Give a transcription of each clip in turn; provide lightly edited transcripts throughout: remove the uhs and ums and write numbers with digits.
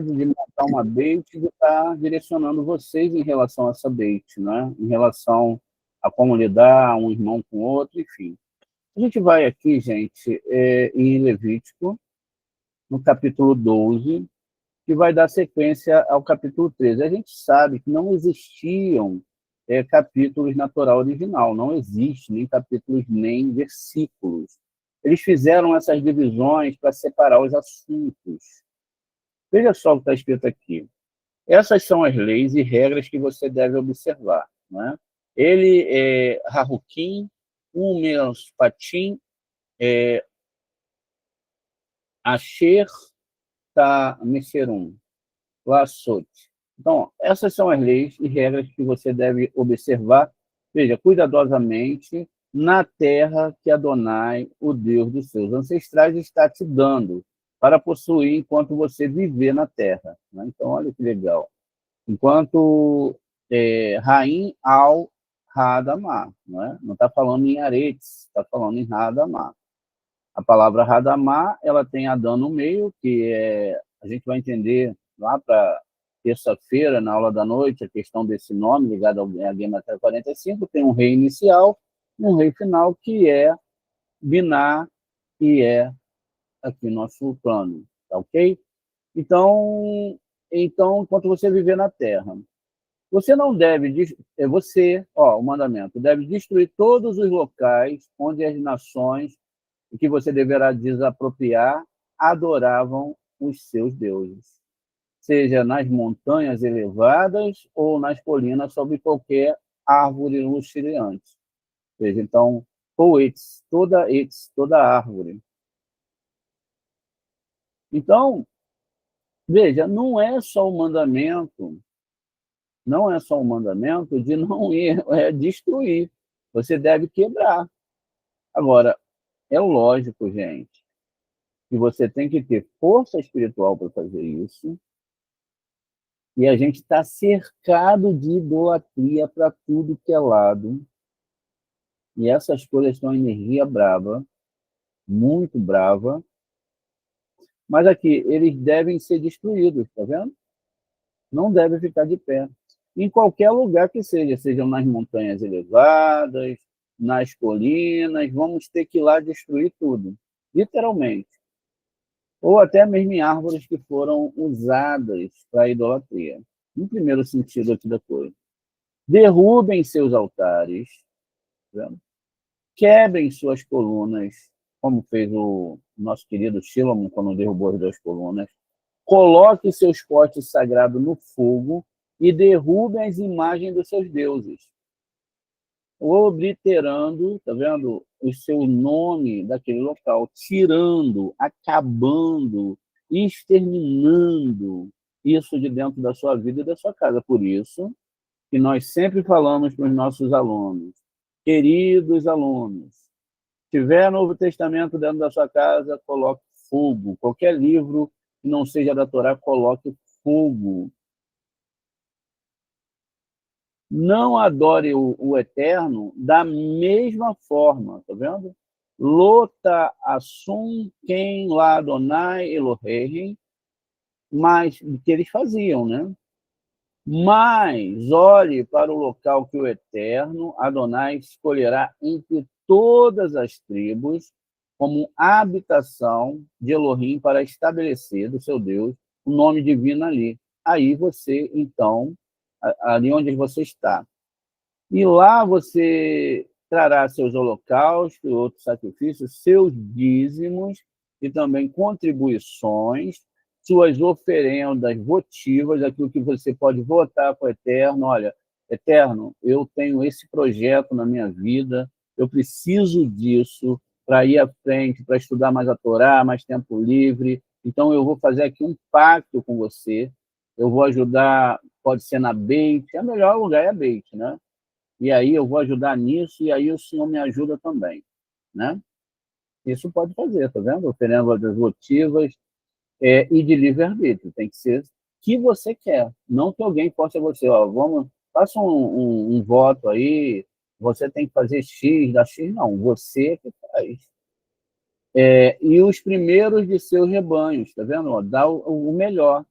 de montar uma bait e de estar direcionando vocês em relação a essa bait, né? Em relação a como lidar um irmão com o outro, enfim. A gente vai aqui, gente, em Levítico, no capítulo 12, que vai dar sequência ao capítulo 13. A gente sabe que não existiam capítulos na Torá original, não existe nem capítulos nem versículos. Eles fizeram essas divisões para separar os assuntos. Veja só o que está escrito aqui. Essas são as leis e regras que você deve observar. Né? Ele é Harukim, Umelspatim, Asher, Mesherum, Lassot. Então, essas são as leis e regras que você deve observar, veja, cuidadosamente, na terra que Adonai, o Deus dos seus ancestrais, está te dando para possuir enquanto você viver na terra. Né? Então, olha que legal. Enquanto Raim al Hadamá, não está falando em Aretes, está falando em Hadamá. A palavra Hadamá, ela tem Adão no meio, que a gente vai entender lá para terça-feira, na aula da noite, a questão desse nome ligado à Gematria 45, tem um rei inicial e um rei final, que é Biná, que é aqui nosso plano, tá ok? Então, enquanto você viver na Terra, você não deve, o mandamento, deve destruir todos os locais onde as nações que você deverá desapropriar adoravam os seus deuses, seja nas montanhas elevadas ou nas colinas sobre qualquer árvore luxuriante. Seja, então, toda árvore. Então, veja, não é só o mandamento de não ir destruir. Você deve quebrar. Agora, é lógico, gente, que você tem que ter força espiritual para fazer isso. E a gente está cercado de idolatria para tudo que é lado. E essas coisas têm uma energia brava, muito brava. Mas aqui, eles devem ser destruídos, tá vendo? Não devem ficar de pé. Em qualquer lugar que seja, sejam nas montanhas elevadas, nas colinas, vamos ter que ir lá destruir tudo, literalmente. Ou até mesmo em árvores que foram usadas para a idolatria. No primeiro sentido aqui da coisa. Derrubem seus altares, tá? Quebrem suas colunas, como fez o nosso querido Shlomo quando derrubou as 2 colunas. Coloque seus postes sagrados no fogo e derrubem as imagens dos seus deuses, obliterando, tá vendo, o seu nome daquele local, tirando, acabando, exterminando isso de dentro da sua vida e da sua casa. Por isso que nós sempre falamos para os nossos alunos, queridos alunos, se tiver Novo Testamento dentro da sua casa, coloque fogo. Qualquer livro que não seja da Torá, coloque fogo. Não adore o Eterno da mesma forma, tá vendo? Lota assum quem lá Adonai Elohim, mas que eles faziam, né? Mas olhe para o local que o Eterno Adonai escolherá entre todas as tribos como habitação de Elohim para estabelecer do seu Deus o nome divino ali. Aí você, então, ali onde você está. E lá você trará seus holocaustos, outros sacrifícios, seus dízimos e também contribuições, suas oferendas votivas, aquilo que você pode votar para o Eterno. Olha, Eterno, eu tenho esse projeto na minha vida, eu preciso disso para ir à frente, para estudar mais a Torá, mais tempo livre. Então, eu vou fazer aqui um pacto com você, eu vou ajudar, pode ser na Beit, o melhor lugar é a Beit, né? E aí eu vou ajudar nisso, e aí o senhor me ajuda também, né? Isso pode fazer, tá vendo? Oferendas votivas e de livre-arbítrio. Tem que ser o que você quer, não que alguém possa você, faça um voto aí, você tem que fazer X, dá X, não, você que faz. E os primeiros de seus rebanhos, tá vendo? Dá o melhor.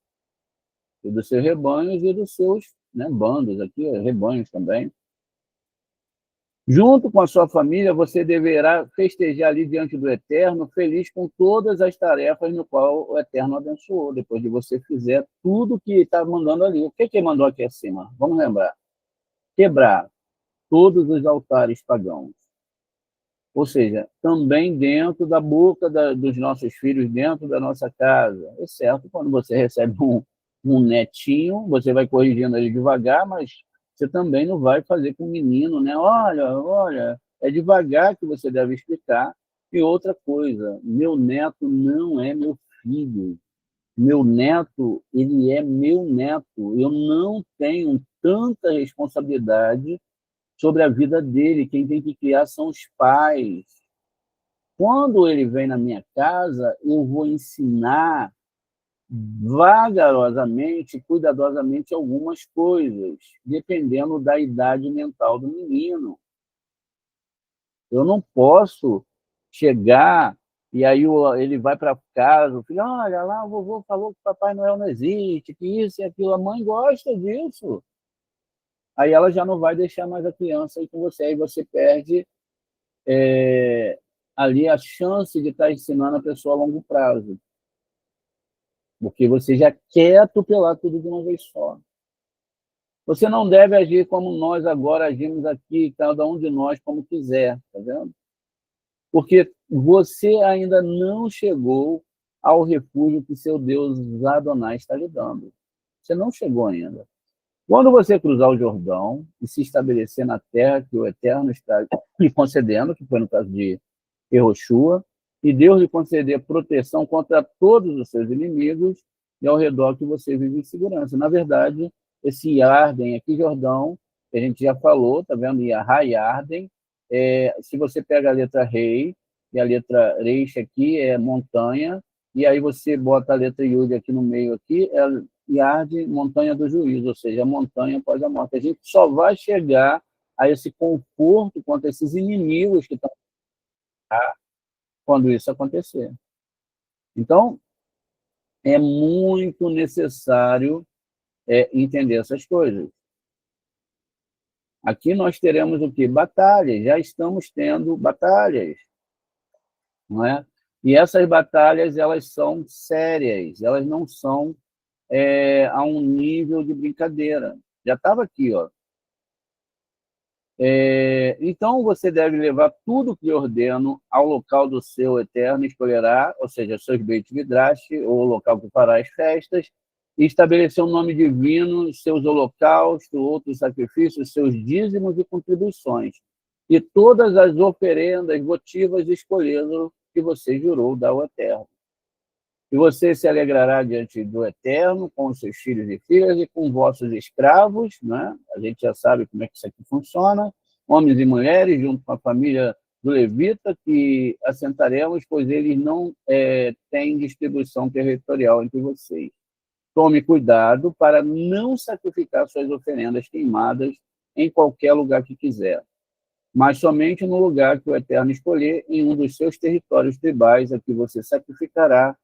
e dos seus rebanhos e dos seus, né, bandos aqui, rebanhos também. Junto com a sua família, você deverá festejar ali diante do Eterno, feliz com todas as tarefas no qual o Eterno abençoou, depois de você fizer tudo que está mandando ali. O que ele mandou aqui acima? Vamos lembrar. Quebrar todos os altares pagãos. Ou seja, também dentro da boca dos nossos filhos, dentro da nossa casa. Exceto quando você recebe um netinho, você vai corrigindo ele devagar, mas você também não vai fazer com o menino, né? Olha, é devagar que você deve explicar. E outra coisa, meu neto não é meu filho. Meu neto, ele é meu neto. Eu não tenho tanta responsabilidade sobre a vida dele. Quem tem que criar são os pais. Quando ele vem na minha casa, eu vou ensinar vagarosamente, cuidadosamente, algumas coisas, dependendo da idade mental do menino. Eu não posso chegar e aí ele vai para casa, o filho, olha lá, o vovô falou que Papai Noel não existe, que isso e aquilo, a mãe gosta disso. Aí ela já não vai deixar mais a criança aí com você, aí você perde ali a chance de estar ensinando a pessoa a longo prazo. Porque você já quer atropelar tudo de uma vez só. Você não deve agir como nós agora agimos aqui, cada um de nós como quiser, tá vendo? Porque você ainda não chegou ao refúgio que seu Deus Adonai está lhe dando. Você não chegou ainda. Quando você cruzar o Jordão e se estabelecer na terra que o Eterno está lhe concedendo, que foi no caso de Yehoshua, e Deus lhe conceder proteção contra todos os seus inimigos, e ao redor que você vive em segurança. Na verdade, esse Yarden aqui, Jordão, que a gente já falou, tá vendo? Yarden, se você pega a letra rei, e a letra reish aqui é montanha, e aí você bota a letra Yud aqui no meio, aqui, é Yard, montanha do juízo, ou seja, a montanha após a morte. A gente só vai chegar a esse conforto contra esses inimigos que estão quando isso acontecer. Então, é muito necessário entender essas coisas. Aqui nós teremos o quê? Batalhas, já estamos tendo batalhas, não é? E essas batalhas, elas são sérias, elas não são a um nível de brincadeira. Já estava aqui, ó. Então, você deve levar tudo que lhe ordeno ao local do seu eterno, escolherá, ou seja, seus Beit Midrash, ou o local que fará as festas, e estabelecer um nome divino, seus holocaustos, outros sacrifícios, seus dízimos e contribuições, e todas as oferendas votivas escolhendo que você jurou dar ao Eterno. E você se alegrará diante do Eterno com os seus filhos e filhas e com vossos escravos, né? A gente já sabe como é que isso aqui funciona, homens e mulheres, junto com a família do Levita, que assentaremos, pois eles não têm distribuição territorial entre vocês. Tome cuidado para não sacrificar suas oferendas queimadas em qualquer lugar que quiser, mas somente no lugar que o Eterno escolher, em um dos seus territórios tribais, a que você sacrificará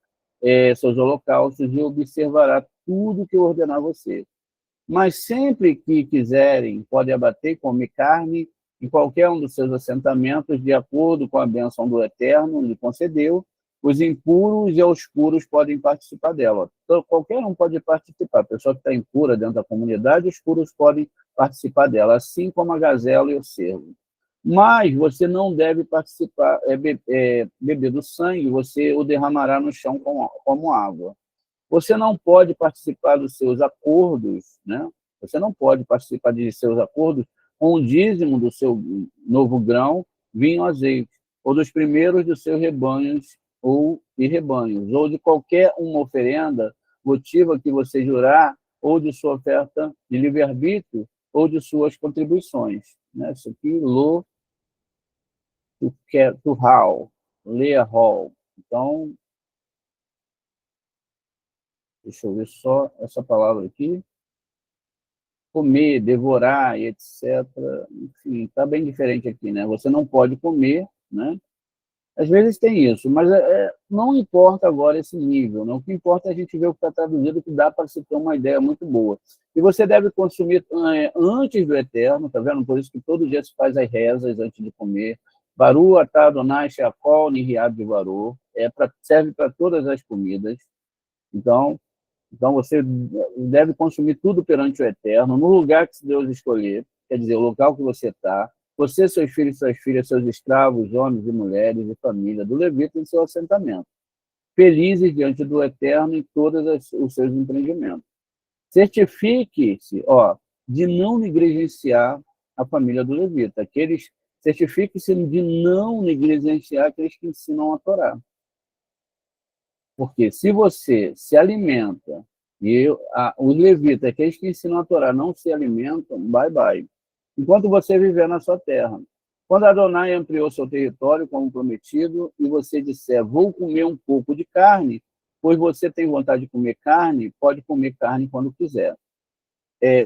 seus holocaustos e observará tudo que eu ordenar você. Mas sempre que quiserem, podem abater e comer carne em qualquer um dos seus assentamentos, de acordo com a bênção do Eterno lhe concedeu. Os impuros e os puros podem participar dela. Então, qualquer um pode participar. A pessoa que está impura dentro da comunidade, os puros podem participar dela, assim como a gazela e o cervo. Mas você não deve participar, beber do sangue, você o derramará no chão como água. Você não pode participar dos seus acordos, né? Você não pode participar de seus acordos com o dízimo do seu novo grão, vinho, azeite, ou dos primeiros dos seus rebanhos e rebanhos, ou de qualquer uma oferenda votiva que você jurar, ou de sua oferta de livre-arbítrio, ou de suas contribuições. Né? Isso aqui, Tuhal, Leahol. Então, deixa eu ver só essa palavra aqui. Comer, devorar e etc. Enfim, está bem diferente aqui, né? Você não pode comer, né? Às vezes tem isso, mas não importa agora esse nível, não. O que importa é a gente ver o que está traduzido, que dá para se ter uma ideia muito boa. E você deve consumir antes do Eterno, tá vendo? Por isso que todo dia se faz as rezas antes de comer. Baru, atah Adonai, sheakol, niriad de Baru. Serve para todas as comidas. Então, você deve consumir tudo perante o Eterno, no lugar que Deus escolher, quer dizer, o local que você está, você, seus filhos, suas filhas, seus escravos, homens e mulheres e família do levita em seu assentamento, felizes diante do Eterno em todos os seus empreendimentos. Certifique-se, de não negligenciar a família do levita. Certifique-se de não negligenciar aqueles que ensinam a Torá. Porque se você se alimenta e os levitas, aqueles que ensinam a Torá, não se alimentam, bye bye. Enquanto você viver na sua terra. Quando Adonai ampliou seu território como prometido e você disser, vou comer um pouco de carne, pois você tem vontade de comer carne, pode comer carne quando quiser.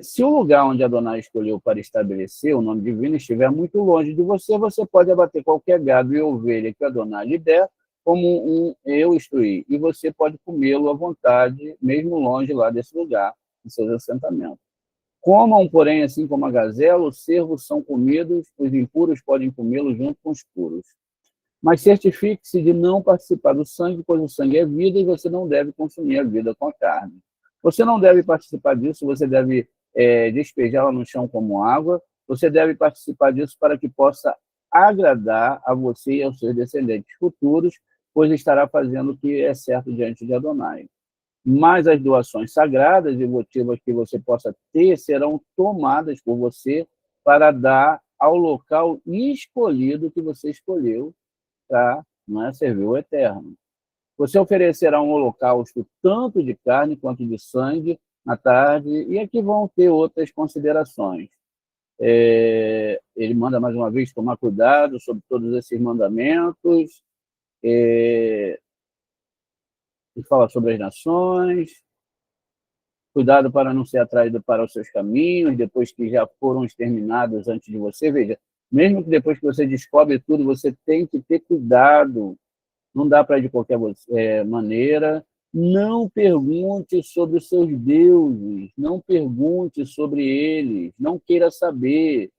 Se o lugar onde Adonai escolheu para estabelecer o nome divino estiver muito longe de você, você pode abater qualquer gado e ovelha que Adonai lhe der, como eu instruí, e você pode comê-lo à vontade, mesmo longe lá desse lugar, de seus assentamentos. Comam, porém, assim como a gazela, os cervos são comidos, os impuros podem comê-lo junto com os puros. Mas certifique-se de não participar do sangue, pois o sangue é vida e você não deve consumir a vida com a carne. Você não deve participar disso, você deve despejá-la no chão como água, você deve participar disso para que possa agradar a você e aos seus descendentes futuros, pois estará fazendo o que é certo diante de Adonai. Mas as doações sagradas e votivas que você possa ter serão tomadas por você para dar ao local escolhido que você escolheu para servir o Eterno. Você oferecerá um holocausto tanto de carne quanto de sangue na tarde, e aqui vão ter outras considerações. Ele manda mais uma vez tomar cuidado sobre todos esses mandamentos, e fala sobre as nações, cuidado para não ser atraído para os seus caminhos, depois que já foram exterminados antes de você. Veja, mesmo que depois que você descobre tudo, você tem que ter cuidado, não dá para ir de qualquer maneira. Não pergunte sobre os seus deuses, não pergunte sobre eles, não queira saber,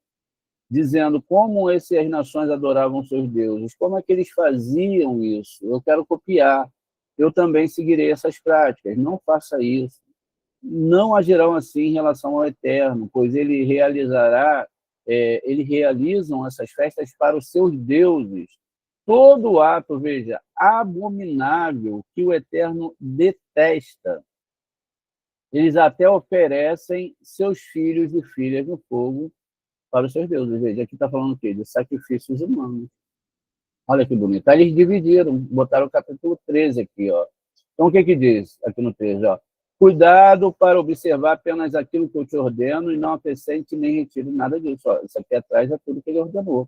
dizendo como as nações adoravam seus deuses, como é que eles faziam isso, eu quero copiar, eu também seguirei essas práticas. Não faça isso. Não agirão assim em relação ao Eterno, pois eles realizam essas festas para os seus deuses. Todo ato, veja, abominável que o Eterno detesta. Eles até oferecem seus filhos e filhas no fogo para os seus deuses. Veja, aqui está falando o quê? De sacrifícios humanos. Olha que bonito. Aí eles dividiram, botaram o capítulo 13 aqui. Então, o que diz aqui no 13? Cuidado para observar apenas aquilo que eu te ordeno e não acrescente nem retire nada disso. Isso aqui atrás é tudo que ele ordenou.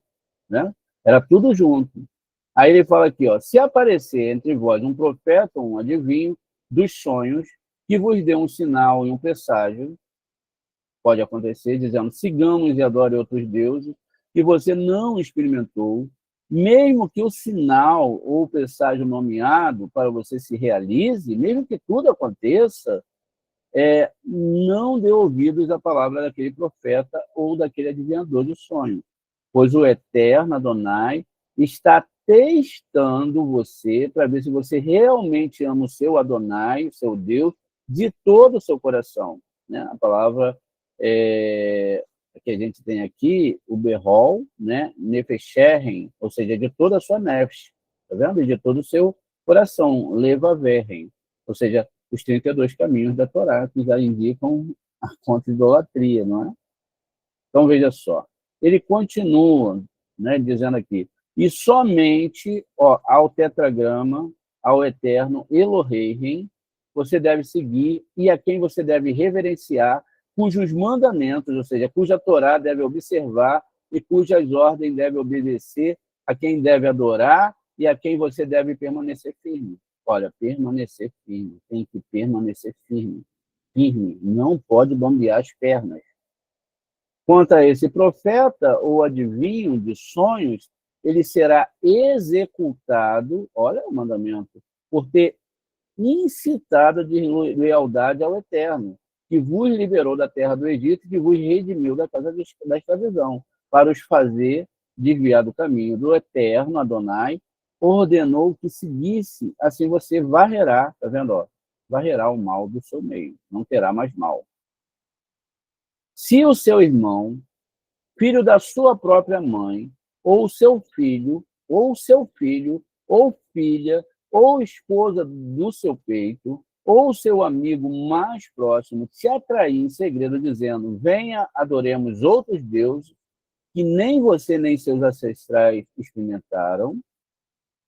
Né? Era tudo junto. Aí ele fala aqui, se aparecer entre vós um profeta ou um adivinho dos sonhos, que vos dê um sinal e um presságio, pode acontecer, dizendo, sigamos e adore outros deuses, que você não experimentou, mesmo que o sinal ou o presságio nomeado para você se realize, mesmo que tudo aconteça, não dê ouvidos à palavra daquele profeta ou daquele adivinhador de sonho, pois o Eterno Adonai está testando você para ver se você realmente ama o seu Adonai, o seu Deus, de todo o seu coração. Né? A palavra que a gente tem aqui, o Berol, né? Nefesherem, ou seja, de toda a sua nefesh, tá vendo? De todo o seu coração, levaverem, ou seja, os 32 caminhos da Torá, que já indicam a contra idolatria, não é? Então, veja só, ele continua, né, dizendo aqui, e somente ao tetragrama, ao eterno Elohim, você deve seguir, e a quem você deve reverenciar, cujos mandamentos, ou seja, cuja Torá deve observar e cujas ordens deve obedecer, a quem deve adorar e a quem você deve permanecer firme. Olha, permanecer firme, tem que permanecer firme. Firme, não pode bambear as pernas. Quanto a esse profeta ou adivinho de sonhos, ele será executado, olha o mandamento, por ter incitado de lealdade ao Eterno, que vos liberou da terra do Egito, que vos redimiu da casa da escravidão, para os fazer desviar do caminho do Eterno, Adonai, ordenou que seguisse, assim você varrerá, tá vendo? Ó, varrerá o mal do seu meio, não terá mais mal. Se o seu irmão, filho da sua própria mãe, ou seu filho, ou filha, ou esposa do seu peito, ou seu amigo mais próximo, se atrair em segredo, dizendo: venha, adoremos outros deuses, que nem você nem seus ancestrais experimentaram,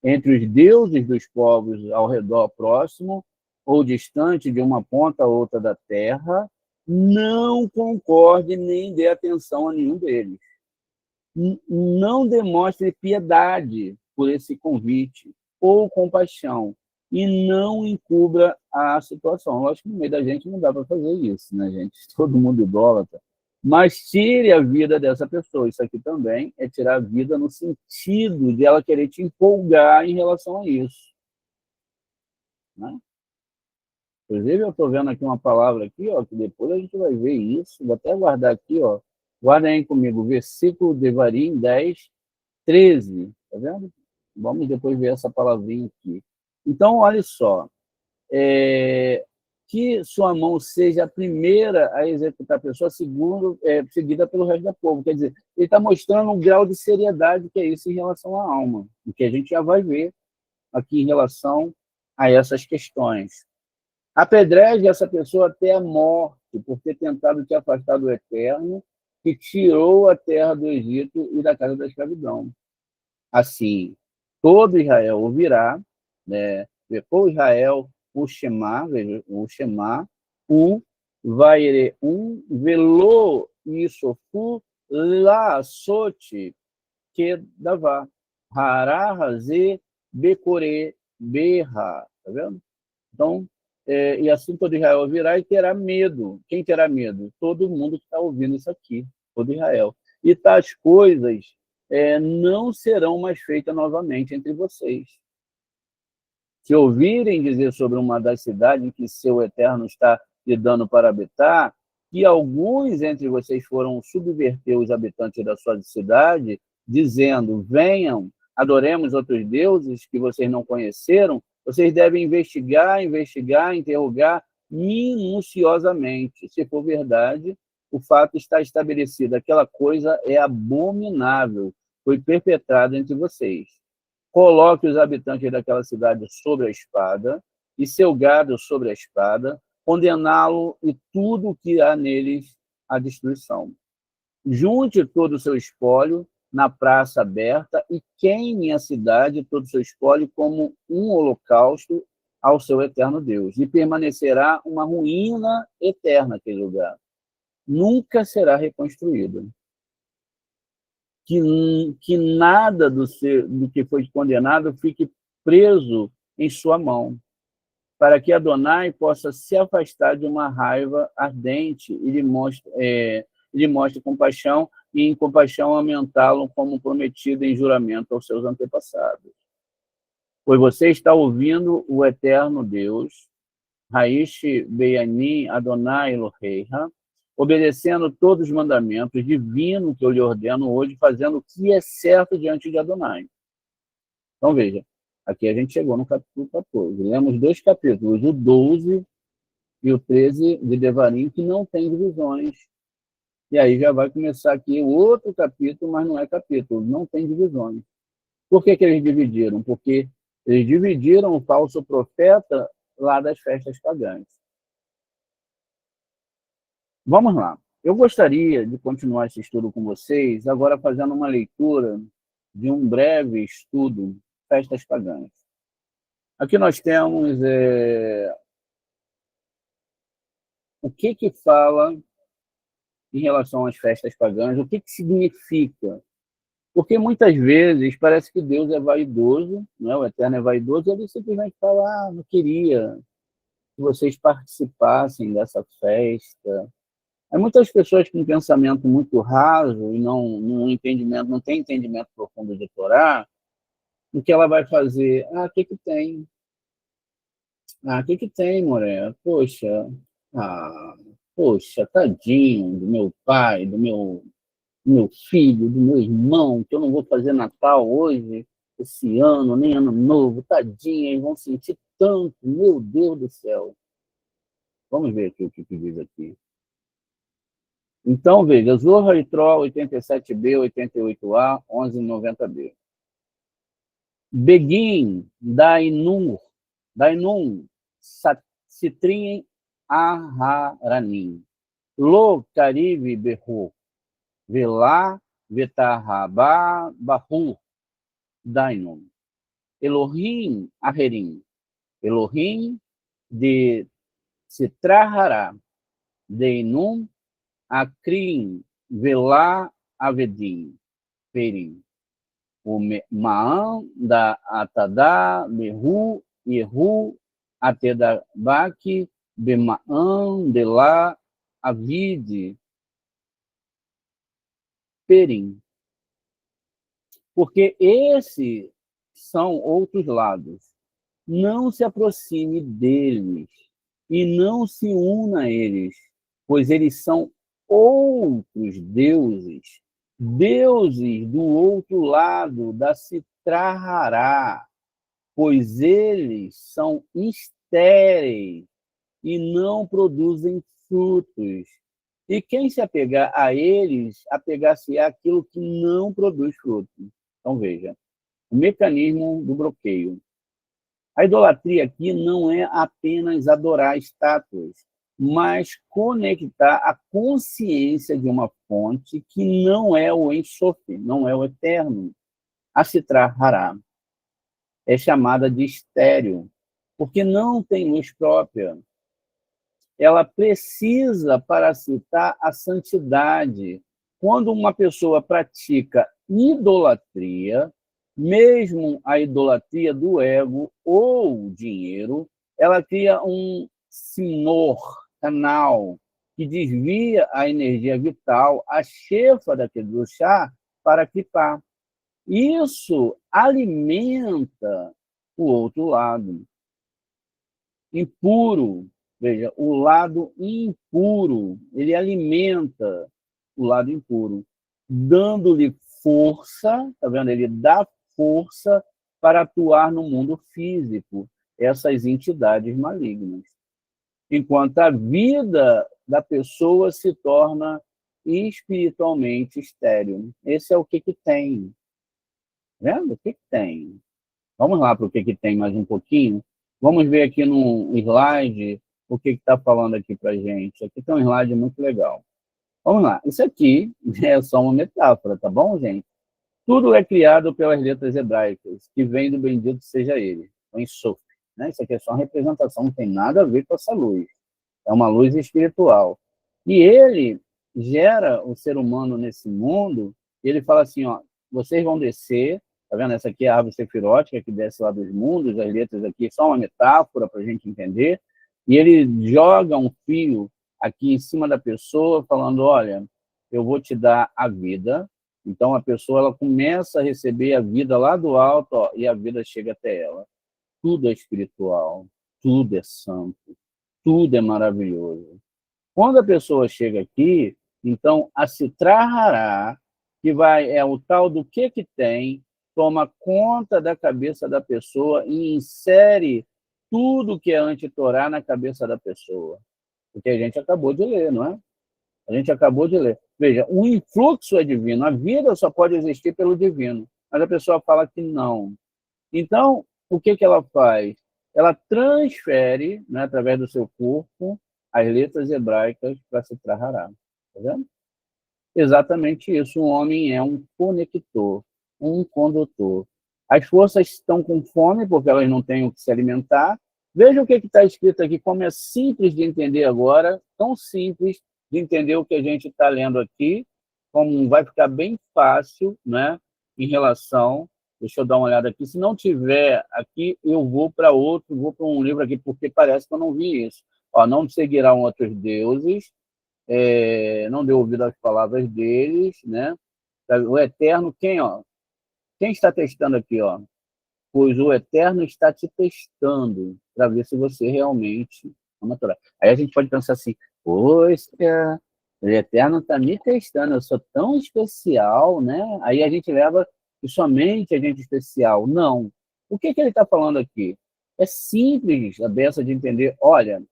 entre os deuses dos povos ao redor próximo, ou distante de uma ponta a outra da terra, não concorde nem dê atenção a nenhum deles. Não demonstre piedade por esse convite ou compaixão e não encubra a situação. Lógico que no meio da gente não dá para fazer isso, né, gente? Todo mundo idólatra. Mas tire a vida dessa pessoa. Isso aqui também é tirar a vida no sentido de ela querer te empolgar em relação a isso, né? Inclusive, eu estou vendo aqui uma palavra aqui, ó, que depois a gente vai ver isso. Vou até guardar aqui, ó. Guardem aí comigo, versículo de Devarim 10, 13. Tá vendo? Vamos depois ver essa palavrinha aqui. Então, olha só. Que sua mão seja a primeira a executar a pessoa, seguida pelo resto do povo. Quer dizer, ele está mostrando um grau de seriedade que é isso em relação à alma, o que a gente já vai ver aqui em relação a essas questões. Apedreje essa pessoa até a morte, por ter tentado te afastar do Eterno, que tirou a terra do Egito e da casa da escravidão. Assim, todo Israel ouvirá, né? Ficou Israel o Shema, veja, o Shema, Vaire, Velô, Isofu, La, Sote, Kedavá, Hará, Razê, Becore, Berra. Tá vendo? Então, e assim todo Israel virá e terá medo. Quem terá medo? Todo mundo que está ouvindo isso aqui, todo Israel. E tais coisas não serão mais feitas novamente entre vocês. Se ouvirem dizer sobre uma das cidades em que seu Eterno está lhe dando para habitar, que alguns entre vocês foram subverter os habitantes da sua cidade, dizendo: venham, adoremos outros deuses que vocês não conheceram, vocês devem investigar, interrogar minuciosamente. Se for verdade, o fato está estabelecido, aquela coisa é abominável, foi perpetrada entre vocês. Coloque os habitantes daquela cidade sobre a espada, e seu gado sobre a espada, condená-lo e tudo o que há neles à destruição. Junte todo o seu espólio na praça aberta e queime a cidade, todo o seu espólio, como um holocausto ao seu eterno Deus. E permanecerá uma ruína eterna aquele lugar. Nunca será reconstruído. Que nada do que foi condenado fique preso em sua mão, para que Adonai possa se afastar de uma raiva ardente e lhe mostre compaixão, e em compaixão aumentá-lo como prometido em juramento aos seus antepassados. Pois você está ouvindo o eterno Deus, Raish Beyani Adonai Eloheiha, obedecendo todos os mandamentos divinos que eu lhe ordeno hoje, fazendo o que é certo diante de Adonai. Então, veja, aqui a gente chegou no capítulo 14. Lemos 2 capítulos, o 12 e o 13 de Devarim, que não tem divisões. E aí já vai começar aqui outro capítulo, mas não é capítulo, não tem divisões. Por que eles dividiram? Porque eles dividiram o falso profeta lá das festas pagãs. Vamos lá. Eu gostaria de continuar esse estudo com vocês, agora fazendo uma leitura de um breve estudo, festas pagãs. Aqui nós temos o que fala em relação às festas pagãs, o que significa. Porque muitas vezes parece que Deus é vaidoso, né? O Eterno é vaidoso, e ele simplesmente fala: não queria que vocês participassem dessa festa, Há muitas pessoas com um pensamento muito raso e não tem entendimento profundo de Torá, o que ela vai fazer? Ah, o que que tem? Ah, o que que tem, Moré? Ah, poxa, tadinho do meu pai, do meu filho, do meu irmão, que eu não vou fazer Natal hoje, esse ano, nem Ano Novo, tadinho, eles vão sentir tanto, meu Deus do céu. Vamos ver aqui o que diz aqui. Então, veja, Zorra e Troll, 87B, 88A, 1190B. Begin, Dainum, Citrin, Aharanim. Lo, Caribe, Berru, Velá, Vetarrabá, Bahu, Dainum. Elohim, Aherim. Elohim, de Citrahará, Deinum, Akrim, Velá, Avedim, Perim. O Maam, da Atadá, Behu, Yehu, Atedabak, Bemaam, Delá, Avide, Perim. Porque esses são outros lados. Não se aproxime deles e não se una a eles, pois eles são outros deuses, deuses do outro lado da Citrahará, pois eles são estéreis e não produzem frutos. E quem se apegar a eles, apegar-se-á aquilo que não produz frutos. Então, veja, o mecanismo do bloqueio. A idolatria aqui não é apenas adorar estátuas, mas conectar a consciência de uma fonte que não é o Ensof, não é o eterno. A Sitra Hará é chamada de estéril, porque não tem luz própria. Ela precisa parasitar a santidade. Quando uma pessoa pratica idolatria, mesmo a idolatria do ego ou dinheiro, ela cria um canal, que desvia a energia vital, a chefa daquele chá, para clipar. Isso alimenta o outro lado, impuro. Veja, o lado impuro, ele alimenta o lado impuro, dando-lhe força, tá vendo? Ele dá força para atuar no mundo físico, essas entidades malignas. Enquanto a vida da pessoa se torna espiritualmente estéril. Esse é o que tem. Vendo? O que tem? Vamos lá para o que tem mais um pouquinho. Vamos ver aqui no slide o que está falando aqui para a gente. Aqui tem um slide muito legal. Vamos lá. Isso aqui é só uma metáfora, tá bom, gente? Tudo é criado pelas letras hebraicas, que vem do bendito seja ele, o Ensof. Né? Isso aqui é só uma representação, não tem nada a ver com essa luz. É uma luz espiritual. E ele gera o ser humano nesse mundo, e ele fala assim, ó, vocês vão descer, tá vendo? Essa aqui é a árvore sefirótica que desce lá dos mundos, as letras aqui só uma metáfora para a gente entender, e ele joga um fio aqui em cima da pessoa, falando, olha, eu vou te dar a vida. Então, a pessoa ela começa a receber a vida lá do alto, ó, e a vida chega até ela. Tudo é espiritual, tudo é santo, tudo é maravilhoso. Quando a pessoa chega aqui, então, a Citrahará, que é o tal do que tem, toma conta da cabeça da pessoa e insere tudo que é anti-Torá na cabeça da pessoa. Porque a gente acabou de ler, não é? A gente acabou de ler. Veja, o influxo é divino. A vida só pode existir pelo divino. Mas a pessoa fala que não. Então, o que ela faz? Ela transfere, né, através do seu corpo, as letras hebraicas para se trahará. Tá vendo? Exatamente isso. O homem é um conector, um condutor. As forças estão com fome porque elas não têm o que se alimentar. Veja o que está escrito aqui, como é simples de entender agora, tão simples de entender o que a gente está lendo aqui, como vai ficar bem fácil, né, em relação... Deixa eu dar uma olhada aqui. Se não tiver aqui, eu vou para um livro aqui, porque parece que eu não vi isso. Ó, não seguirão outros deuses, não deu ouvido às palavras deles, né? O Eterno, quem está testando aqui, ó? Pois o Eterno está te testando para ver se você realmente ama a Torá. Aí a gente pode pensar assim, poxa, o Eterno está me testando, eu sou tão especial, né? Aí a gente leva que somente a gente é especial. Não. O que ele está falando aqui? É simples a beça de entender. Olha,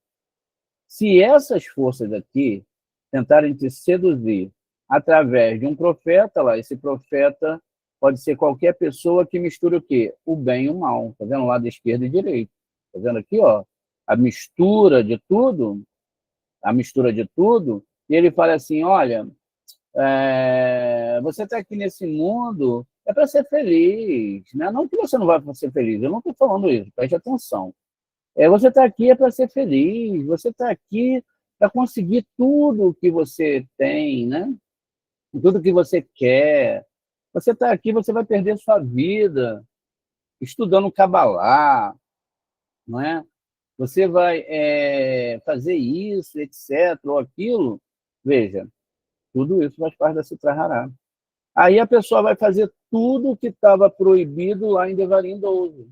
se essas forças aqui tentarem te seduzir através de um profeta, lá, esse profeta pode ser qualquer pessoa que mistura o quê? O bem e o mal. Tá vendo? Lado esquerdo e direito. Tá vendo aqui, ó? A mistura de tudo, e ele fala assim, olha, você está aqui nesse mundo é para ser feliz, né? Não que você não vai ser feliz, eu não estou falando isso, preste atenção. Você está aqui para ser feliz, você está aqui para conseguir tudo que você tem, né? Tudo que você quer. Você está aqui, você vai perder sua vida estudando Cabalá, não é? Você vai fazer isso, etc., ou aquilo. Veja, tudo isso faz parte da Sitra Hará. Aí a pessoa vai fazer tudo o que estava proibido lá em Devarim 12,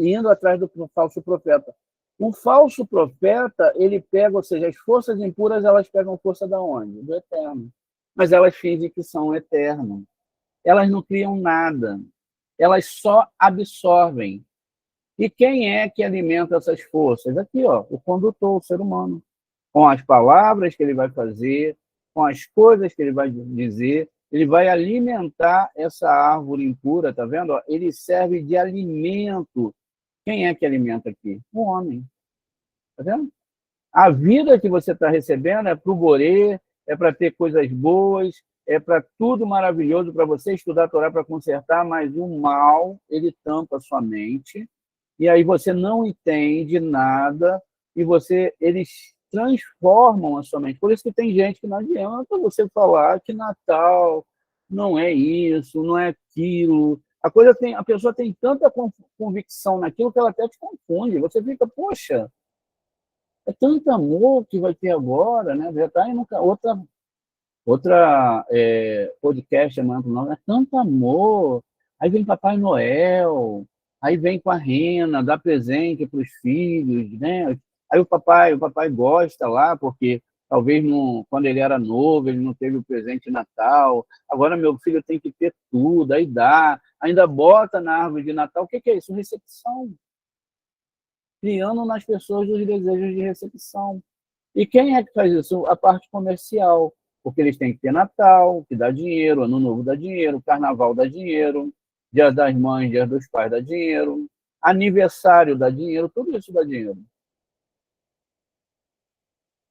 indo atrás do falso profeta. Um falso profeta, ele pega, ou seja, as forças impuras, elas pegam força da onde? Do Eterno. Mas elas fingem que são eterno. Elas não criam nada. Elas só absorvem. E quem é que alimenta essas forças? Aqui, ó, o condutor, o ser humano. Com as palavras que ele vai fazer, com as coisas que ele vai dizer, ele vai alimentar essa árvore impura, tá vendo? Ele serve de alimento. Quem é que alimenta aqui? O homem. Tá vendo? A vida que você está recebendo é para o Borê, é para ter coisas boas, é para tudo maravilhoso, para você estudar a Torá para consertar, mas o mal, ele tampa a sua mente, e aí você não entende nada, e eles transformam a sua mente. Por isso que tem gente que não adianta você falar que Natal não é isso, não é aquilo. A pessoa tem tanta convicção naquilo que ela até te confunde. Você fica, poxa, é tanto amor que vai ter agora, né? Já está em outra podcast, é tanto amor. Aí vem Papai Noel, aí vem com a rena, dá presente para os filhos, né? Aí o papai gosta lá, porque talvez quando ele era novo, ele não teve o presente de Natal. Agora meu filho tem que ter tudo, aí dá, ainda bota na árvore de Natal. O que é isso? Recepção. Criando nas pessoas os desejos de recepção. E quem é que faz isso? A parte comercial, porque eles têm que ter Natal, que dá dinheiro, Ano Novo dá dinheiro, Carnaval dá dinheiro, Dia das Mães, Dia dos Pais dá dinheiro, aniversário dá dinheiro, tudo isso dá dinheiro.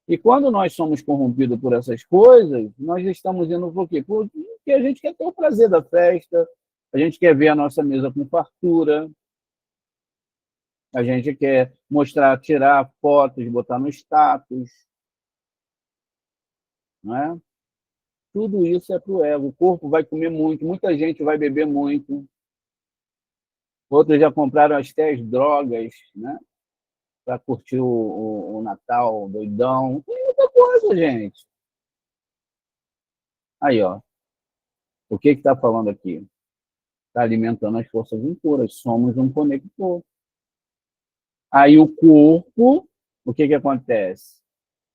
E quando nós somos corrompidos por essas coisas, nós estamos indo por quê? Porque a gente quer ter o prazer da festa, a gente quer ver a nossa mesa com fartura, a gente quer mostrar, tirar fotos, botar no status, não é? Tudo isso é para o ego. O corpo vai comer muito, muita gente vai beber muito. Outros já compraram até as drogas, né? Para curtir o Natal doidão. Tem muita coisa, gente. Aí, ó. O que está falando aqui? Está alimentando as forças impuras. Somos um conector. Aí o corpo, o que acontece?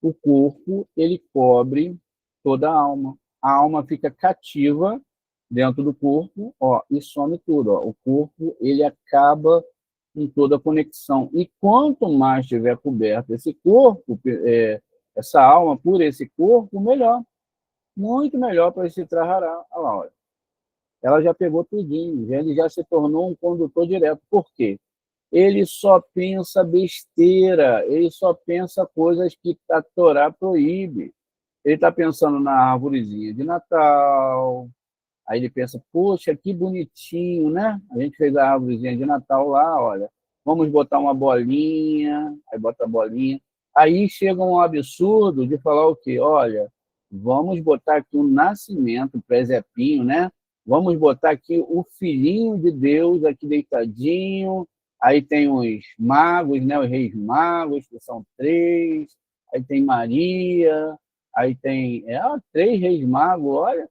O corpo, ele cobre toda a alma. A alma fica cativa dentro do corpo, ó, e some tudo. Ó. O corpo, ele acaba com toda a conexão. E quanto mais tiver coberto esse corpo, essa alma por esse corpo, melhor. Muito melhor para esse trahará. Olha lá, olha. Ela já pegou tudinho, ele já se tornou um condutor direto. Por quê? Ele só pensa besteira, ele só pensa coisas que a Torá proíbe. Ele está pensando na árvorezinha de Natal, aí ele pensa, poxa, que bonitinho, né? A gente fez a árvorezinha de Natal lá, olha, vamos botar uma bolinha, aí bota a bolinha. Aí chega um absurdo de falar o quê? Olha, vamos botar aqui um nascimento, presepinho, né? Vamos botar aqui o filhinho de Deus aqui deitadinho, aí tem os magos, né? Os reis magos, que são 3, aí tem Maria, aí tem 3 reis magos, olha,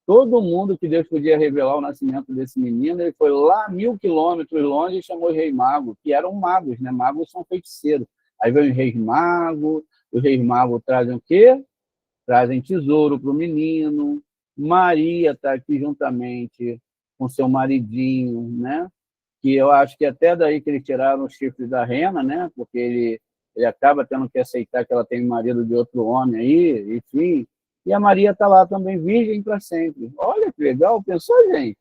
todo mundo que Deus podia revelar o nascimento desse menino, ele foi lá 1.000 quilômetros longe e chamou os reis magos, que eram magos, né? Magos são feiticeiros. Aí vem os reis magos trazem o quê? Trazem tesouro para o menino. Maria está aqui juntamente com seu maridinho, né? Que eu acho que até daí que eles tiraram os chifres da rena, né? Porque ele acaba tendo que aceitar que ela tem marido de outro homem aí, enfim. E a Maria está lá também, virgem para sempre. Olha que legal, pensou, gente?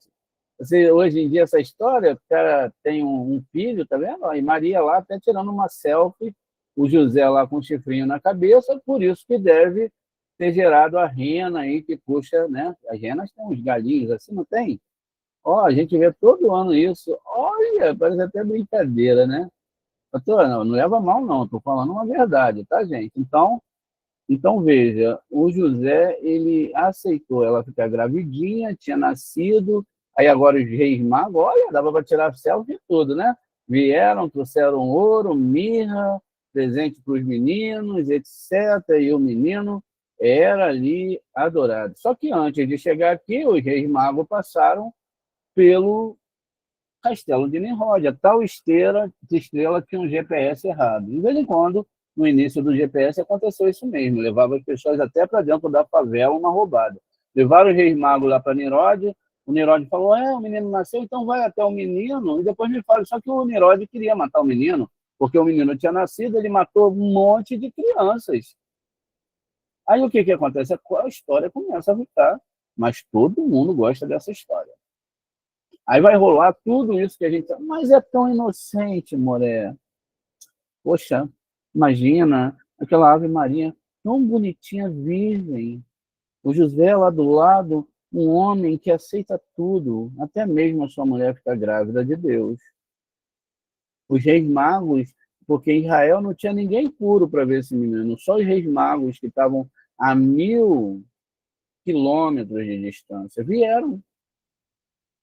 Você, hoje em dia, essa história, o cara tem um filho, tá vendo? E Maria lá até tirando uma selfie, o José lá com um chifrinho na cabeça, por isso que deve ter gerado a rena aí, que puxa, né? As renas têm uns galinhos assim, não tem? Ó, a gente vê todo ano isso. Olha, parece até brincadeira, né? Não leva mal, não. Estou falando uma verdade, tá, gente? Então, veja, o José, ele aceitou ela ficar gravidinha, tinha nascido, aí agora os reis magos, olha, dava para tirar selfie e tudo, né? Vieram, trouxeram ouro, mirra, presente para os meninos, etc. E o menino era ali adorado. Só que antes de chegar aqui, os reis magos passaram pelo Castelo de Nimrod. A tal estrela tinha um GPS errado. De vez em quando, no início do GPS, aconteceu isso mesmo. Levava as pessoas até para dentro da favela, uma roubada. Levaram os reis magos lá para Nimrod. O Nimrod falou, o menino nasceu, então vai até o menino e depois me fala. Só que o Nimrod queria matar o menino, porque o menino tinha nascido, ele matou um monte de crianças. Aí o que acontece? A história começa a ficar, mas todo mundo gosta dessa história. Aí vai rolar tudo isso que a gente... Mas é tão inocente, Moré. Poxa, imagina aquela Ave Maria tão bonitinha, virgem. O José lá do lado, um homem que aceita tudo, até mesmo a sua mulher ficar grávida de Deus. Os reis magos, porque em Israel não tinha ninguém puro para ver esse menino, só os reis magos que estavam a 1.000 quilômetros de distância vieram.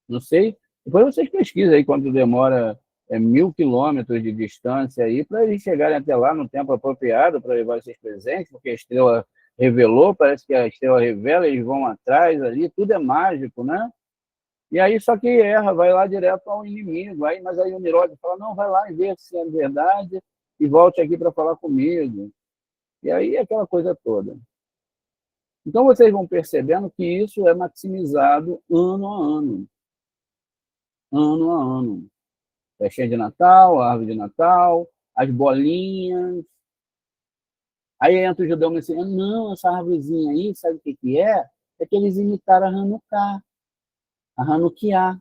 Não sei. Depois vocês pesquisam aí quanto demora 1.000 quilômetros de distância aí para eles chegarem até lá no tempo apropriado para levar esses presentes, porque a estrela revelou, parece que a estrela revela, eles vão atrás ali, tudo é mágico, né? E aí só que erra, vai lá direto ao inimigo, aí, mas aí o Nimrod fala, não, vai lá e vê se é verdade e volte aqui para falar comigo. E aí aquela coisa toda. Então vocês vão percebendo que isso é maximizado ano a ano. Ano a ano. Festinha de Natal, árvore de Natal, as bolinhas. Aí entra o judeu e diz, não, essa árvorezinha aí, sabe o que é? É que eles imitaram a Hanukkah, a Hanukkah.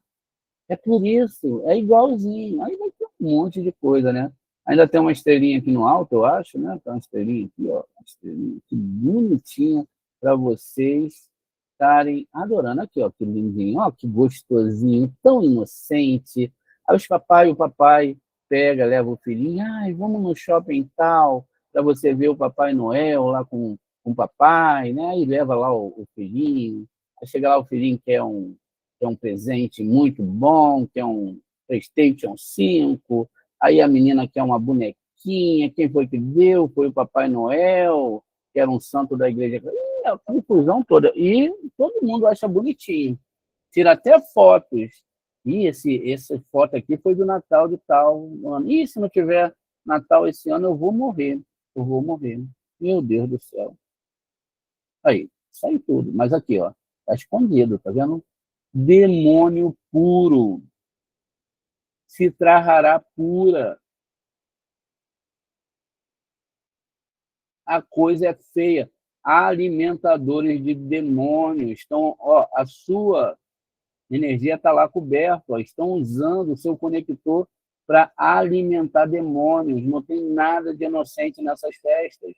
É por isso, é igualzinho. Aí vai ter um monte de coisa, né? Ainda tem uma estrelinha aqui no alto, eu acho, né? Tem uma estrelinha aqui, ó. Uma estrelinha aqui bonitinha para vocês estarem adorando. Aqui, ó, que lindinho, ó, que gostosinho, tão inocente. Aí o papai pega, leva o filhinho, vamos no shopping tal, para você ver o Papai Noel lá com o papai, né? Aí leva lá o filhinho. Aí chega lá o filhinho que é um presente muito bom, que é um PlayStation 5, aí a menina quer uma bonequinha, quem foi que deu? Foi o Papai Noel, que era um santo da igreja. É a confusão toda. E todo mundo acha bonitinho. Tira até fotos. E essa foto aqui foi do Natal de tal ano. E se não tiver Natal esse ano, eu vou morrer. Eu vou morrer. Meu Deus do céu. Aí, sai tudo. Mas aqui, ó, tá escondido, tá vendo? Demônio puro, se trará pura. A coisa é feia. Alimentadores de demônios. Então, ó, a sua energia está lá coberta. Ó, estão usando o seu conector para alimentar demônios. Não tem nada de inocente nessas festas.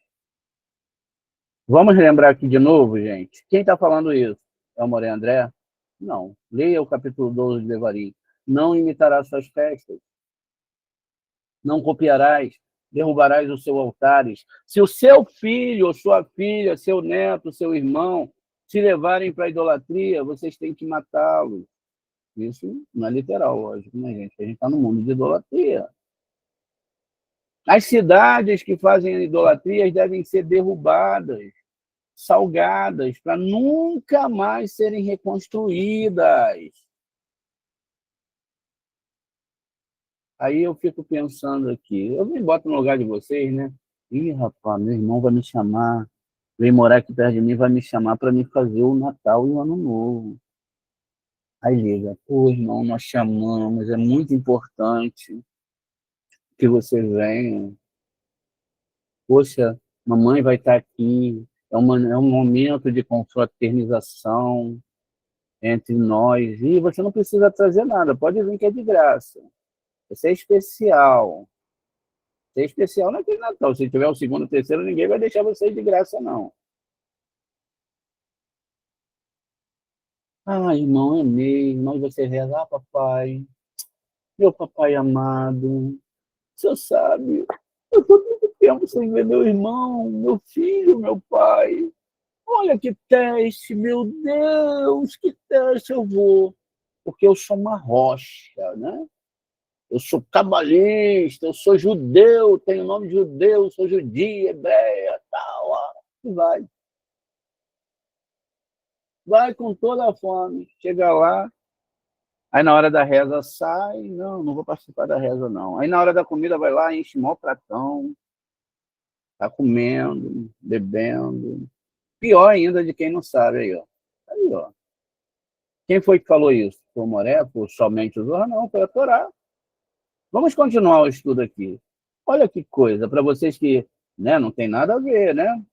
Vamos lembrar aqui de novo, gente? Quem está falando isso? É o Moré André? Não. Leia o capítulo 12 de Devarim. Não imitarás suas festas. Não copiarás, derrubarás os seus altares. Se o seu filho ou sua filha, seu neto, seu irmão, se levarem para a idolatria, vocês têm que matá-los. Isso não é literal, lógico, né, gente? A gente está no mundo de idolatria. As cidades que fazem idolatrias devem ser derrubadas, salgadas, para nunca mais serem reconstruídas. Aí eu fico pensando aqui, eu me boto no lugar de vocês, né? Ih, rapaz, meu irmão vai me chamar, vem morar aqui perto de mim, vai me chamar para me fazer o Natal e o Ano Novo. Aí liga, pô, irmão, nós chamamos, é muito importante que você venha. Poxa, mamãe vai estar aqui, é um momento de confraternização entre nós, e você não precisa trazer nada, pode vir que é de graça. Você é especial. Você é especial naquele Natal. Se tiver o segundo, o terceiro, ninguém vai deixar você de graça, não. Ah, irmão, é mesmo. Mas você reza, ah, papai, meu papai amado, o senhor sabe, eu estou muito tempo sem ver meu irmão, meu filho, meu pai. Olha que teste, meu Deus, que teste eu vou. Porque eu sou uma rocha, né? Eu sou cabalista, eu sou judeu, tenho nome de judeu, sou judia, hebreia, tal. E vai. Vai com toda a fome. Chega lá, aí na hora da reza sai, não, não vou participar da reza, não. Aí na hora da comida vai lá, enche o maior pratão, tá comendo, bebendo. Pior ainda de quem não sabe aí, ó. Aí, ó. Quem foi que falou isso? Foi o Moré? Foi somente o Zohar? Não, foi a Torá. Vamos continuar o estudo aqui. Olha que coisa, para vocês que, né, não tem nada a ver, né?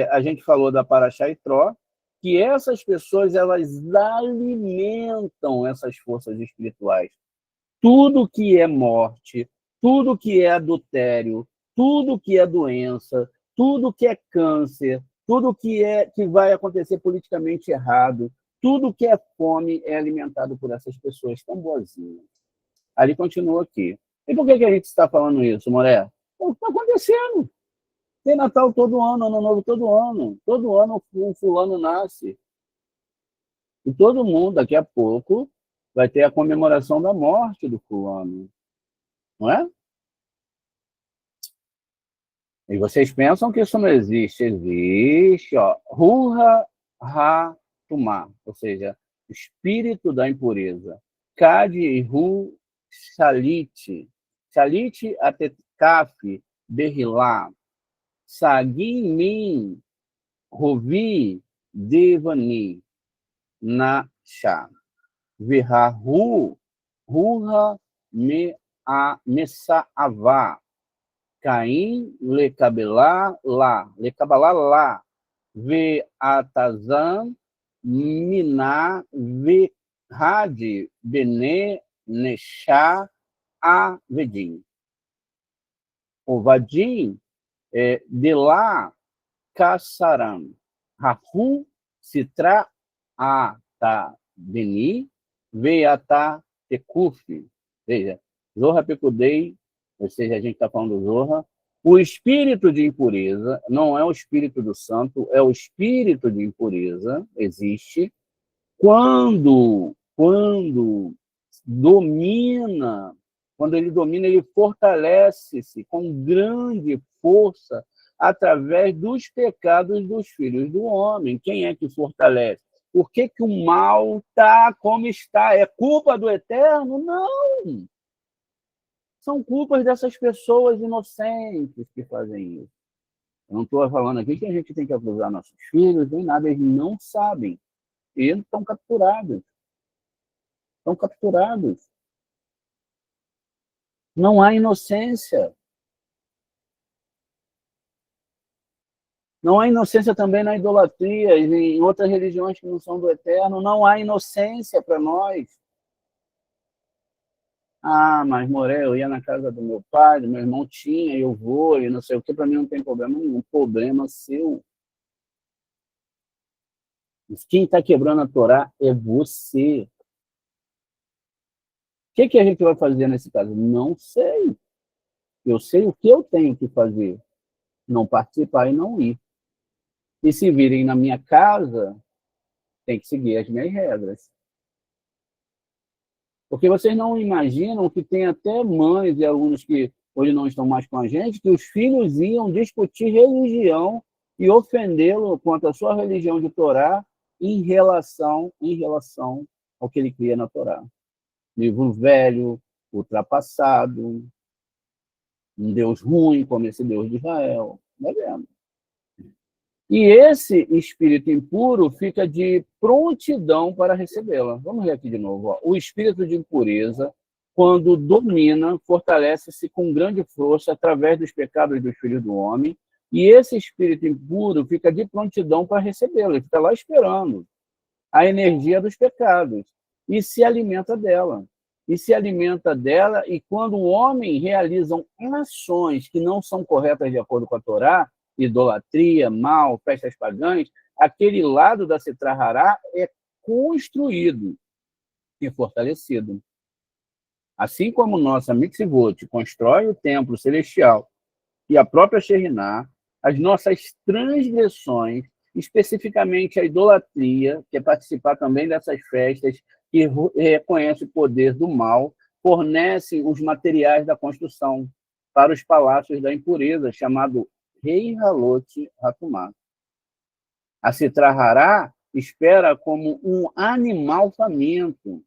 A gente falou da Paraxá e Tró, que essas pessoas elas alimentam essas forças espirituais. Tudo que é morte, tudo que é adultério, tudo que é doença, tudo que é câncer, tudo que vai acontecer politicamente errado, tudo que é fome é alimentado por essas pessoas tão boazinhas. Ali continua aqui. E por que a gente está falando isso, Moré? Está acontecendo. Tem Natal todo ano, Ano Novo todo ano. Todo ano um fulano nasce. E todo mundo, daqui a pouco, vai ter a comemoração da morte do fulano. Não é? E vocês pensam que isso não existe? Existe, ó. Ruha Ha-Tumá, ou seja, espírito da impureza. Kadi Ru Shalit. Shalit Atetkaf Berrilá. Sagim Min Rovi Devani na Shá. Verrahu Ruha Me a Messaavá. Caim Lecabalá lá. Ve Atazan Miná Ve Hadi Bene Nechá Avedim. O Vadim de lá Kassaram, Rahu Sitra Ata Beni, Veata Tekuf. Veja, Zorra Pecudei, ou seja, a gente está falando do Zorra. O espírito de impureza não é o espírito do santo, é o espírito de impureza, existe. Quando domina, quando ele domina, ele fortalece-se com grande força através dos pecados dos filhos do homem. Quem é que fortalece? Por que o mal está como está? É culpa do Eterno? Não! São culpas dessas pessoas inocentes que fazem isso. Eu não estou falando aqui que a gente tem que acusar nossos filhos, nem nada, eles não sabem. E eles estão capturados. Estão capturados. Não há inocência. Não há inocência também na idolatria e em outras religiões que não são do Eterno. Não há inocência para nós. Ah, mas Moré, eu ia na casa do meu pai, do meu irmão tinha, eu vou, e não sei o que, para mim não tem problema nenhum. Problema seu. Quem está quebrando a Torá é você. O que a gente vai fazer nesse caso? Não sei. Eu sei o que eu tenho que fazer. Não participar e não ir. E se virem na minha casa, tem que seguir as minhas regras. Porque vocês não imaginam que tem até mães e alunos que hoje não estão mais com a gente, que os filhos iam discutir religião e ofendê-lo quanto à sua religião de Torá em relação ao que ele cria na Torá. Livro velho, ultrapassado, um Deus ruim, como esse Deus de Israel. Tá vendo? E esse espírito impuro fica de prontidão para recebê-la. Vamos ver aqui de novo. Ó. O espírito de impureza, quando domina, fortalece-se com grande força através dos pecados dos filhos do homem, e esse espírito impuro fica de prontidão para recebê-la. Ele fica lá esperando a energia dos pecados e se alimenta dela. E quando o homem realiza ações que não são corretas de acordo com a Torá, idolatria, mal, festas pagãs, aquele lado da Sitra Hará é construído e fortalecido. Assim como nossa Mitzvot constrói o templo celestial e a própria Shekhinah, as nossas transgressões, especificamente a idolatria, que é participar também dessas festas que reconhece o poder do mal, fornecem os materiais da construção para os palácios da impureza, chamado Rei Halot Hatumá. A Sitra Hará espera como um animal faminto.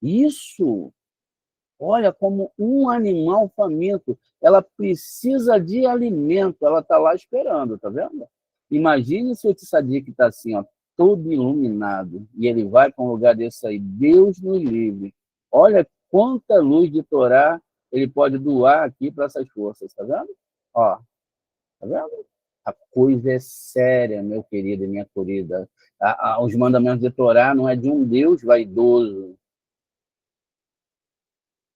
Isso, olha, como um animal faminto. Ela precisa de alimento, ela está lá esperando, tá vendo? Imagine se o tzadik está assim, ó, todo iluminado, e ele vai para um lugar desse aí, Deus nos livre. Olha quanta luz de Torá ele pode doar aqui para essas forças, tá vendo? Ó, tá vendo? A coisa é séria, meu querido e minha querida. Os mandamentos de Torá não é de um Deus vaidoso.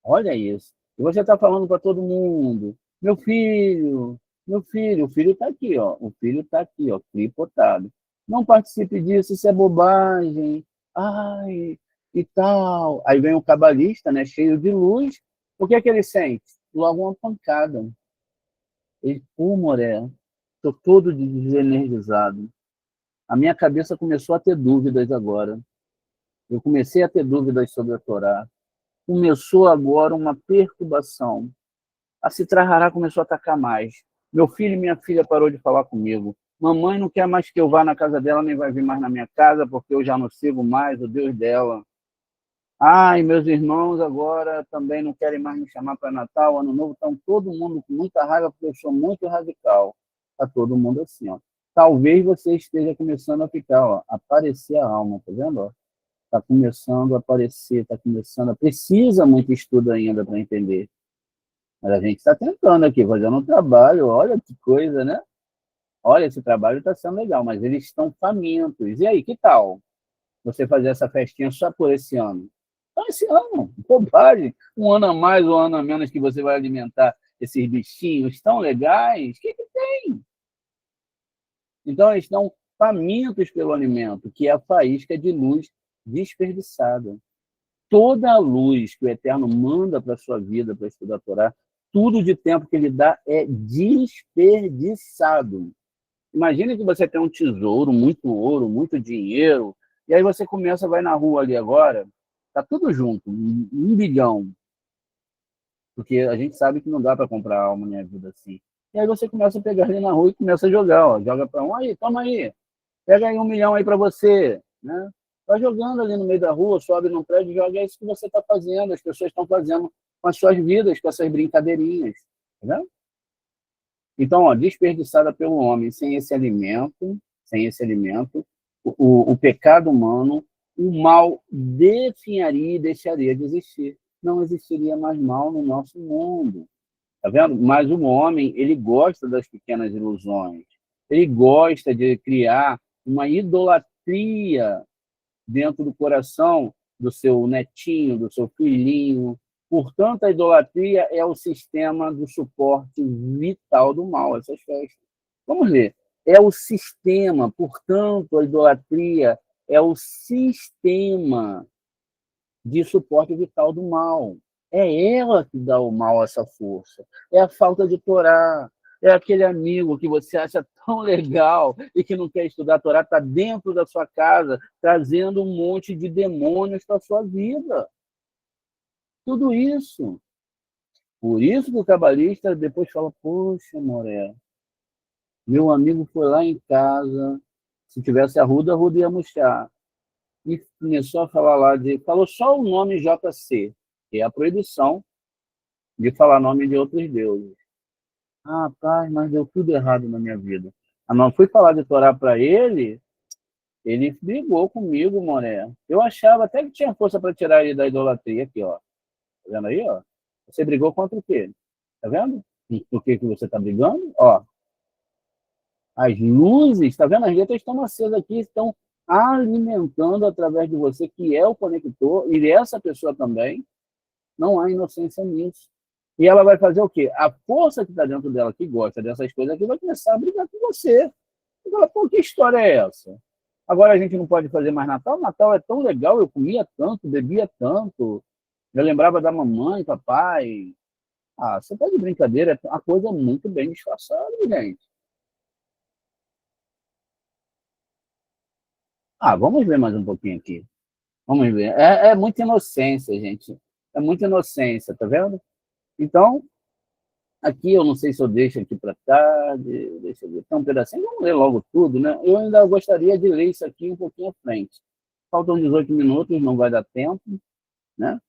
Olha isso. E você está falando para todo mundo, meu filho, o filho está aqui, ó. O filho está aqui, ó, tripotado. Não participe disso, isso é bobagem. Ai, e tal. Aí vem o cabalista, né, cheio de luz. O que é que ele sente? Logo uma pancada. Ele, pô, Moré, estou todo desenergizado. A minha cabeça começou a ter dúvidas agora. Eu comecei a ter dúvidas sobre a Torá. Começou agora uma perturbação. A Sitra Hará começou a atacar mais. Meu filho e minha filha parou de falar comigo. Mamãe não quer mais que eu vá na casa dela, nem vai vir mais na minha casa, porque eu já não sigo mais o Deus dela. Ai, meus irmãos agora também não querem mais me chamar para Natal, Ano Novo, estão todo mundo com muita raiva, porque eu sou muito radical. Está todo mundo assim, ó. Talvez você esteja começando a ficar, ó, aparecer a alma, tá vendo? Está começando a aparecer, está começando a... Precisa muito estudo ainda para entender. Mas a gente está tentando aqui, fazendo um trabalho, olha que coisa, né? Olha, esse trabalho está sendo legal, mas eles estão famintos. E aí, que tal você fazer essa festinha só por esse ano? Só esse ano, bobagem. Um ano a mais ou um ano a menos que você vai alimentar esses bichinhos tão legais, o que tem? Então, eles estão famintos pelo alimento, que é a faísca de luz desperdiçada. Toda a luz que o Eterno manda para a sua vida, para estudar a Torá, tudo de tempo que ele dá é desperdiçado. Imagine que você tem um tesouro, muito ouro, muito dinheiro, e aí você começa, vai na rua ali agora, tá tudo junto, 1 bilhão, porque a gente sabe que não dá para comprar alma na vida assim. E aí você começa a pegar ali na rua e começa a jogar, ó, joga para um, aí, toma aí, pega aí 1 milhão aí para você, né? Vai jogando ali no meio da rua, sobe num prédio, joga, é isso que você está fazendo, as pessoas estão fazendo com as suas vidas, com essas brincadeirinhas, tá vendo? Então, ó, desperdiçada pelo homem, sem esse alimento, o pecado humano, o mal definharia e deixaria de existir. Não existiria mais mal no nosso mundo. Tá vendo? Mas o homem, ele gosta das pequenas ilusões. Ele gosta de criar uma idolatria dentro do coração do seu netinho, do seu filhinho. Portanto, a idolatria é o sistema do suporte vital do mal, essas festas. Vamos ver. É o sistema, portanto, a idolatria é o sistema de suporte vital do mal. É ela que dá o mal essa força. É a falta de Torá. É aquele amigo que você acha tão legal e que não quer estudar a Torá, está dentro da sua casa, trazendo um monte de demônios para a sua vida. Tudo isso. Por isso que o cabalista depois fala, poxa, Moré, meu amigo foi lá em casa, se tivesse Arruda ia murchar. E começou a falar lá, falou só o nome JC, que é a proibição de falar nome de outros deuses. Ah, rapaz, mas deu tudo errado na minha vida. Ah, não fui falar de Torá para ele brigou comigo, Moré. Eu achava até que tinha força para tirar ele da idolatria aqui, ó. Tá vendo aí, ó? Você brigou contra o quê? Tá vendo? Por que você está brigando? Ó, as luzes, tá vendo? As letras estão acesas aqui, estão alimentando através de você, que é o conector, e essa pessoa também. Não há inocência nisso. E ela vai fazer o quê? A força que está dentro dela, que gosta dessas coisas aqui, vai começar a brigar com você. E fala, pô, que história é essa? Agora a gente não pode fazer mais Natal? Natal é tão legal, eu comia tanto, bebia tanto, eu lembrava da mamãe, papai. Ah, você tá de brincadeira, é uma coisa muito bem disfarçada, gente. Ah, vamos ver mais um pouquinho aqui. Vamos ver. É muita inocência, gente. É muita inocência, tá vendo? Então, aqui eu não sei se eu deixo aqui para tarde, deixa eu ver, tem um pedacinho, vamos ler logo tudo, né? Eu ainda gostaria de ler isso aqui um pouquinho à frente. Faltam 18 minutos, não vai dar tempo, né?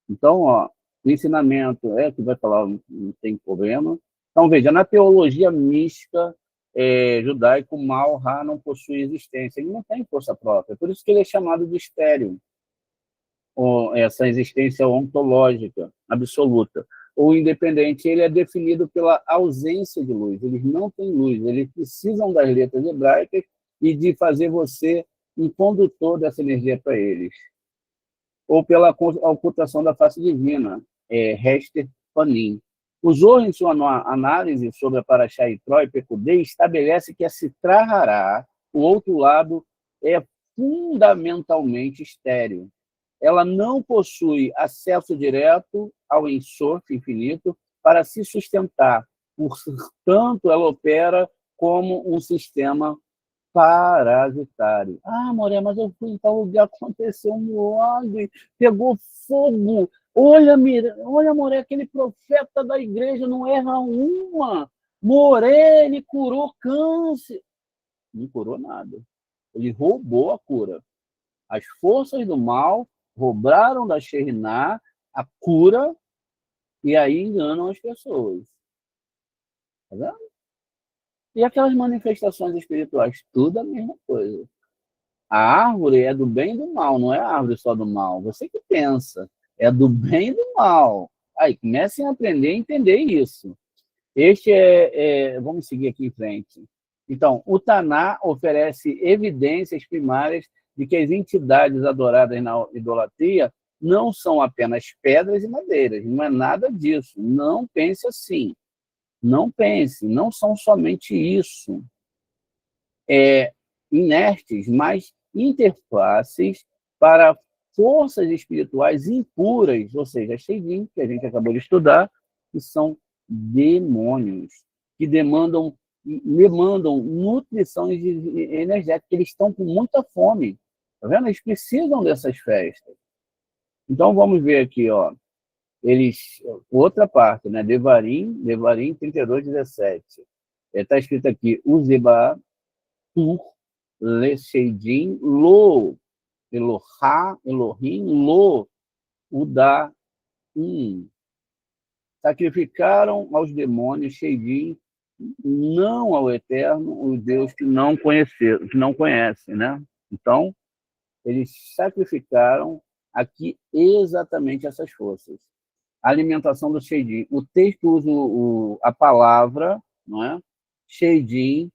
Então, ó, o ensinamento é que vai falar, não tem problema. Então, veja, na teologia mística judaico, o mal, Ra, não possui existência, ele não tem força própria, por isso que ele é chamado de estéril, ou essa existência ontológica absoluta. O independente, ele é definido pela ausência de luz, eles não têm luz, eles precisam das letras hebraicas e de fazer você um condutor dessa energia para eles. Ou pela ocultação da face divina, Hester Panim. O Zohar, em sua análise sobre a Parashá Yitro e Pekudei, estabelece que a Sitra Hará, o outro lado, é fundamentalmente estéril. Ela não possui acesso direto ao Ensof infinito para se sustentar. Portanto, ela opera como um sistema parasitário. Ah, Moré, mas eu fui em tal lugar, aconteceu um milagre, pegou fogo. Olha, olha, Moré, aquele profeta da igreja não erra uma. Moré, ele curou câncer. Não curou nada. Ele roubou a cura. As forças do mal roubaram da Sheriná a cura e aí enganam as pessoas. Tá vendo? E aquelas manifestações espirituais, tudo a mesma coisa. A árvore é do bem e do mal, não é a árvore só do mal. Você que pensa, é do bem e do mal. Aí, comecem a aprender a entender isso. Este vamos seguir aqui em frente. Então, o Taná oferece evidências primárias de que as entidades adoradas na idolatria não são apenas pedras e madeiras. Não é nada disso. Não pense assim. Não pense. Não são somente isso. Inertes, mas interfaces para forças espirituais impuras, ou seja, Sheidim, que a gente acabou de estudar, que são demônios, que demandam nutrição energética, eles estão com muita fome, tá vendo? Eles precisam dessas festas. Então, vamos ver aqui, ó, outra parte, né? Devarim 32:17. Está escrito aqui, Uzeba, Tur, Lesheidim, Lo, Elohá, Elohim, Lo, Udaim. Sacrificaram aos demônios Sheidim, não ao Eterno, o Deus que não conheceram, que não conhece, né? Então, eles sacrificaram aqui exatamente essas forças. A alimentação do Sheidim. O texto usa a palavra, não é? Sheidim.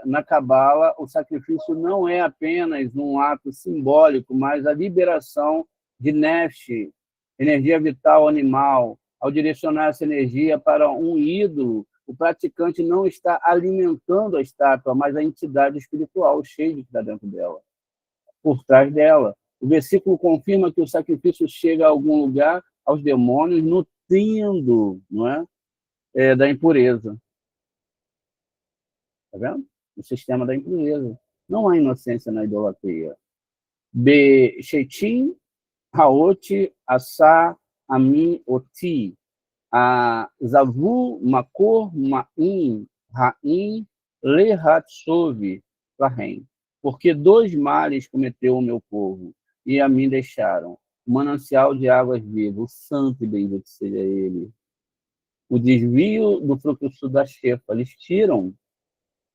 Na Cabala, o sacrifício não é apenas um ato simbólico, mas a liberação de nefesh, energia vital animal. Ao direcionar essa energia para um ídolo, o praticante não está alimentando a estátua, mas a entidade espiritual, o Sheid, que está dentro dela, por trás dela. O versículo confirma que o sacrifício chega a algum lugar aos demônios, nutrindo, não é? Da impureza. Tá vendo? O sistema da impureza. Não há inocência na idolatria. Shetim, Haot, Assá, Ami, Oti, a Zavu, Makor, Ma'im, Ra'im, Lehatsov, Lahem. Porque 2 males cometeu o meu povo, e a mim deixaram. O manancial de águas vivas, o santo e bendito seja ele. O desvio do fluxo da Shefa, eles tiram.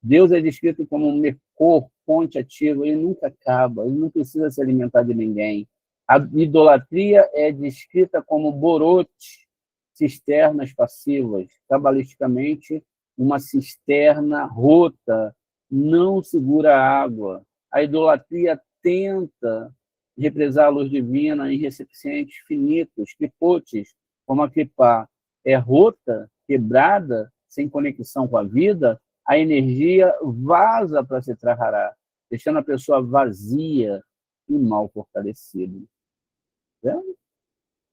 Deus é descrito como um Mekor, fonte ativa, ele nunca acaba, ele não precisa se alimentar de ninguém. A idolatria é descrita como borote, cisternas passivas. Cabalisticamente, uma cisterna rota não segura a água. A idolatria tenta represar a luz divina em recipientes finitos, clipotes, como a clipá é rota, quebrada, sem conexão com a vida, a energia vaza para se trahará, deixando a pessoa vazia e mal fortalecida. Vendo?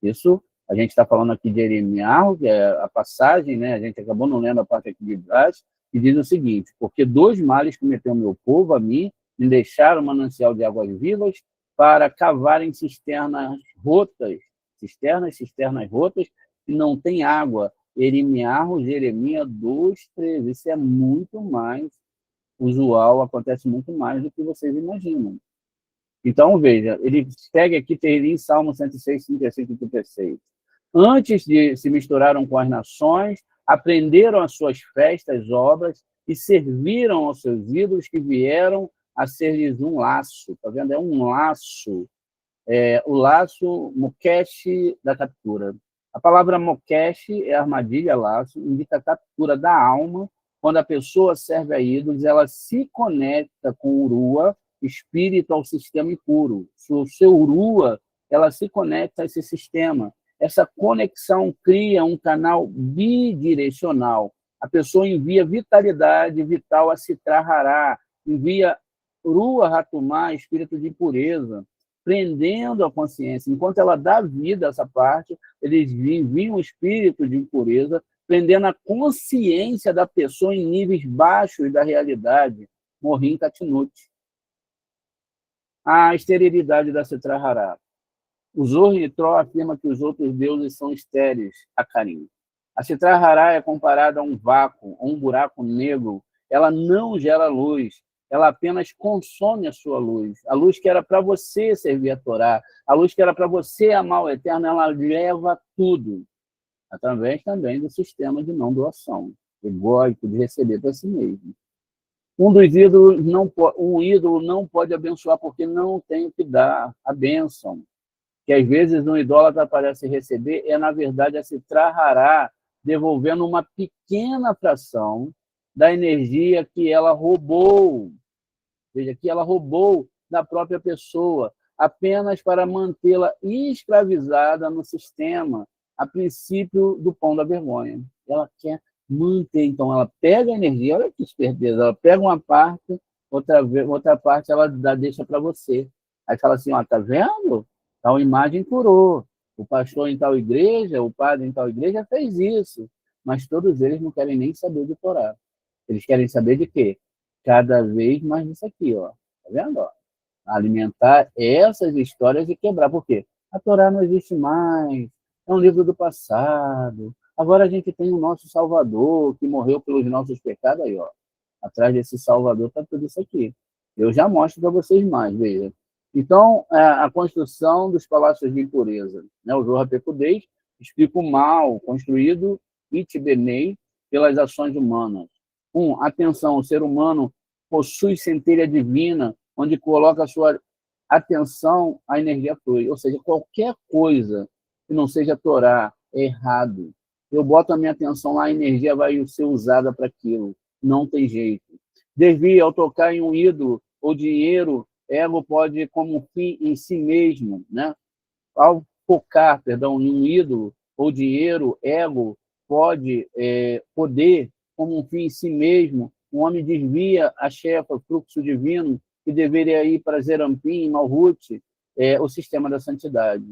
Isso, a gente está falando aqui de Jeremias, que é a passagem, né? A gente acabou não lendo a parte aqui de trás, que diz o seguinte: porque 2 males cometeu o meu povo a mim, me deixaram manancial de águas vivas para cavarem cisternas rotas, cisternas rotas, e não tem água. Jeremias 2:13. Isso é muito mais usual, acontece muito mais do que vocês imaginam. Então, veja, ele segue aqui Tehillim, Salmo 106, 35 e 36. Antes de se misturaram com as nações, aprenderam as suas festas, obras, e serviram aos seus ídolos que vieram a ser-lhes um laço. Está vendo? É um laço. O laço Mokesh da captura. A palavra Mokesh é armadilha, laço, indica a captura da alma. Quando a pessoa serve a ídolos, ela se conecta com o Urua, espírito ao sistema impuro. O seu Urua, ela se conecta a esse sistema. Essa conexão cria um canal bidirecional. A pessoa envia vitalidade vital a Citrahará, envia Urua Ratumá, espírito de pureza, prendendo a consciência. Enquanto ela dá vida a essa parte, eles enviam o espírito de impureza, prendendo a consciência da pessoa em níveis baixos da realidade. Morri em Katinut. A esterilidade da Citrahará. O Zohar Nitró afirma que os outros deuses são estéreis, Akarim. A Citrahará é comparada a um vácuo, a um buraco negro. Ela não gera luz, ela apenas consome a sua luz. A luz que era para você servir a Torá, a luz que era para você amar o Eterno, ela leva tudo, através também do sistema de não doação, egóico, de receber para si mesmo. Um ídolo não pode abençoar porque não tem o que dar a bênção. Que às vezes um idólatra parece receber, na verdade, a Citrahará, devolvendo uma pequena fração da energia que ela roubou. Veja, que ela roubou da própria pessoa, apenas para mantê-la escravizada no sistema, a princípio do pão da vergonha. Ela quer manter, então ela pega a energia, olha que esperteza, ela pega uma parte, outra parte ela deixa para você. Aí fala assim, ó, tá vendo? Tal imagem curou. O pastor em tal igreja, o padre em tal igreja fez isso. Mas todos eles não querem nem saber de Torá. Eles querem saber de quê? Cada vez mais disso aqui, ó. Tá vendo? Ó? Alimentar essas histórias e quebrar. Por quê? A Torá não existe mais. É um livro do passado. Agora a gente tem o nosso Salvador, que morreu pelos nossos pecados. Aí, ó. Atrás desse Salvador está tudo isso aqui. Eu já mostro para vocês mais, veja. Então, a construção dos palácios de impureza. Né? O Zohar Pekudei explica o mal construído Itbenei pelas ações humanas. Atenção, o ser humano possui centelha divina, onde coloca a sua atenção, a energia flui. Ou seja, qualquer coisa que não seja Torá é errado. Eu boto a minha atenção lá, a energia vai ser usada para aquilo. Não tem jeito. Desvia ao tocar em um ídolo ou dinheiro, ego pode como fim em si mesmo, né? Ao focar, em um ídolo ou dinheiro, ego pode poder como um fim em si mesmo. O homem desvia a chefa, o fluxo divino, que deveria ir para Zerampim, Malhut, o sistema da santidade.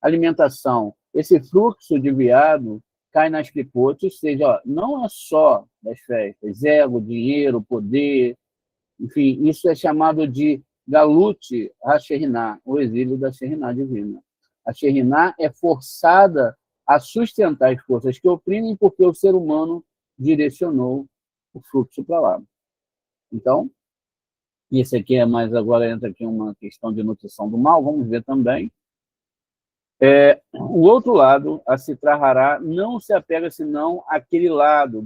Alimentação. Esse fluxo desviado cai nas clipotes, ou seja, ó, não é só das festas, ego, dinheiro, poder, enfim, isso é chamado de Galut HaSheriná, o exílio da Sheriná divina. A Shekhinah é forçada a sustentar as forças que oprimem porque o ser humano direcionou o fluxo para lá. Então, isso aqui é mais, agora entra aqui uma questão de nutrição do mal, vamos ver também. O outro lado, a Sitra Hará, não se apega senão àquele lado,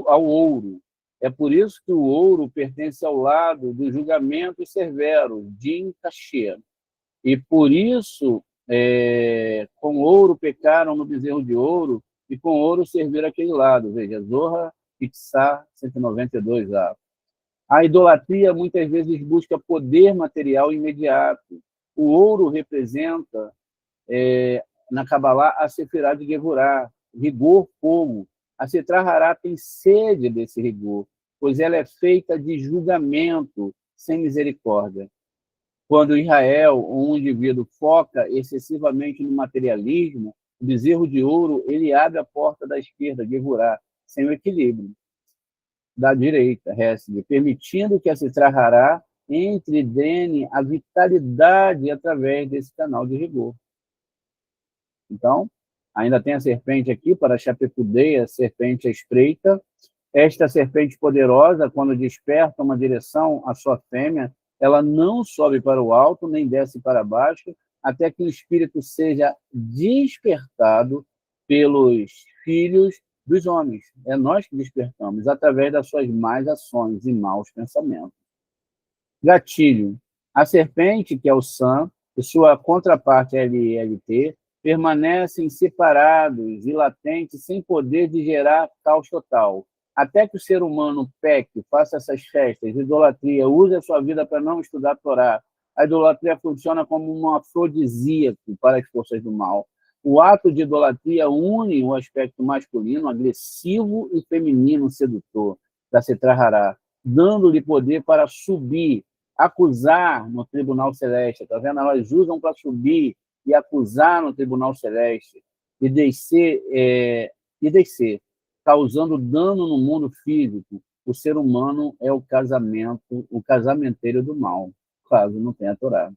ao ouro. É por isso que o ouro pertence ao lado do julgamento severo, Din Kasher. E por isso, com ouro pecaram no bezerro de ouro, e com ouro serviram aquele lado. Veja, Zohar, Itzá, 192a. A idolatria muitas vezes busca poder material imediato. O ouro representa, na Kabbalah, a Sefirá de Gevurá, rigor, fogo. A Sitra Hará tem sede desse rigor, pois ela é feita de julgamento sem misericórdia. Quando Israel, um indivíduo, foca excessivamente no materialismo, o bezerro de ouro ele abre a porta da esquerda, Gevurá, sem o equilíbrio da direita, Hesed, permitindo que a Sitra Hará entre e drene a vitalidade através desse canal de rigor. Então, ainda tem a serpente aqui, para Chapecudeia, serpente à espreita. Esta serpente poderosa, quando desperta uma direção à sua fêmea, ela não sobe para o alto, nem desce para baixo, até que o espírito seja despertado pelos filhos dos homens. É nós que despertamos, através das suas más ações e maus pensamentos. Gatilho. A serpente, que é o Sam, e sua contraparte LLT, permanecem separados e latentes, sem poder de gerar caos total. Até que o ser humano peque, faça essas festas, idolatria, use a sua vida para não estudar a Torá. A idolatria funciona como um afrodisíaco para as forças do mal. O ato de idolatria une o aspecto masculino, agressivo e feminino sedutor da Sitra Hará, dando-lhe poder para subir, acusar no tribunal celeste. Tá vendo? Elas usam para subir e acusar no tribunal celeste e descer, causando dano no mundo físico. O ser humano é o casamenteiro do mal, caso não tenha Torá.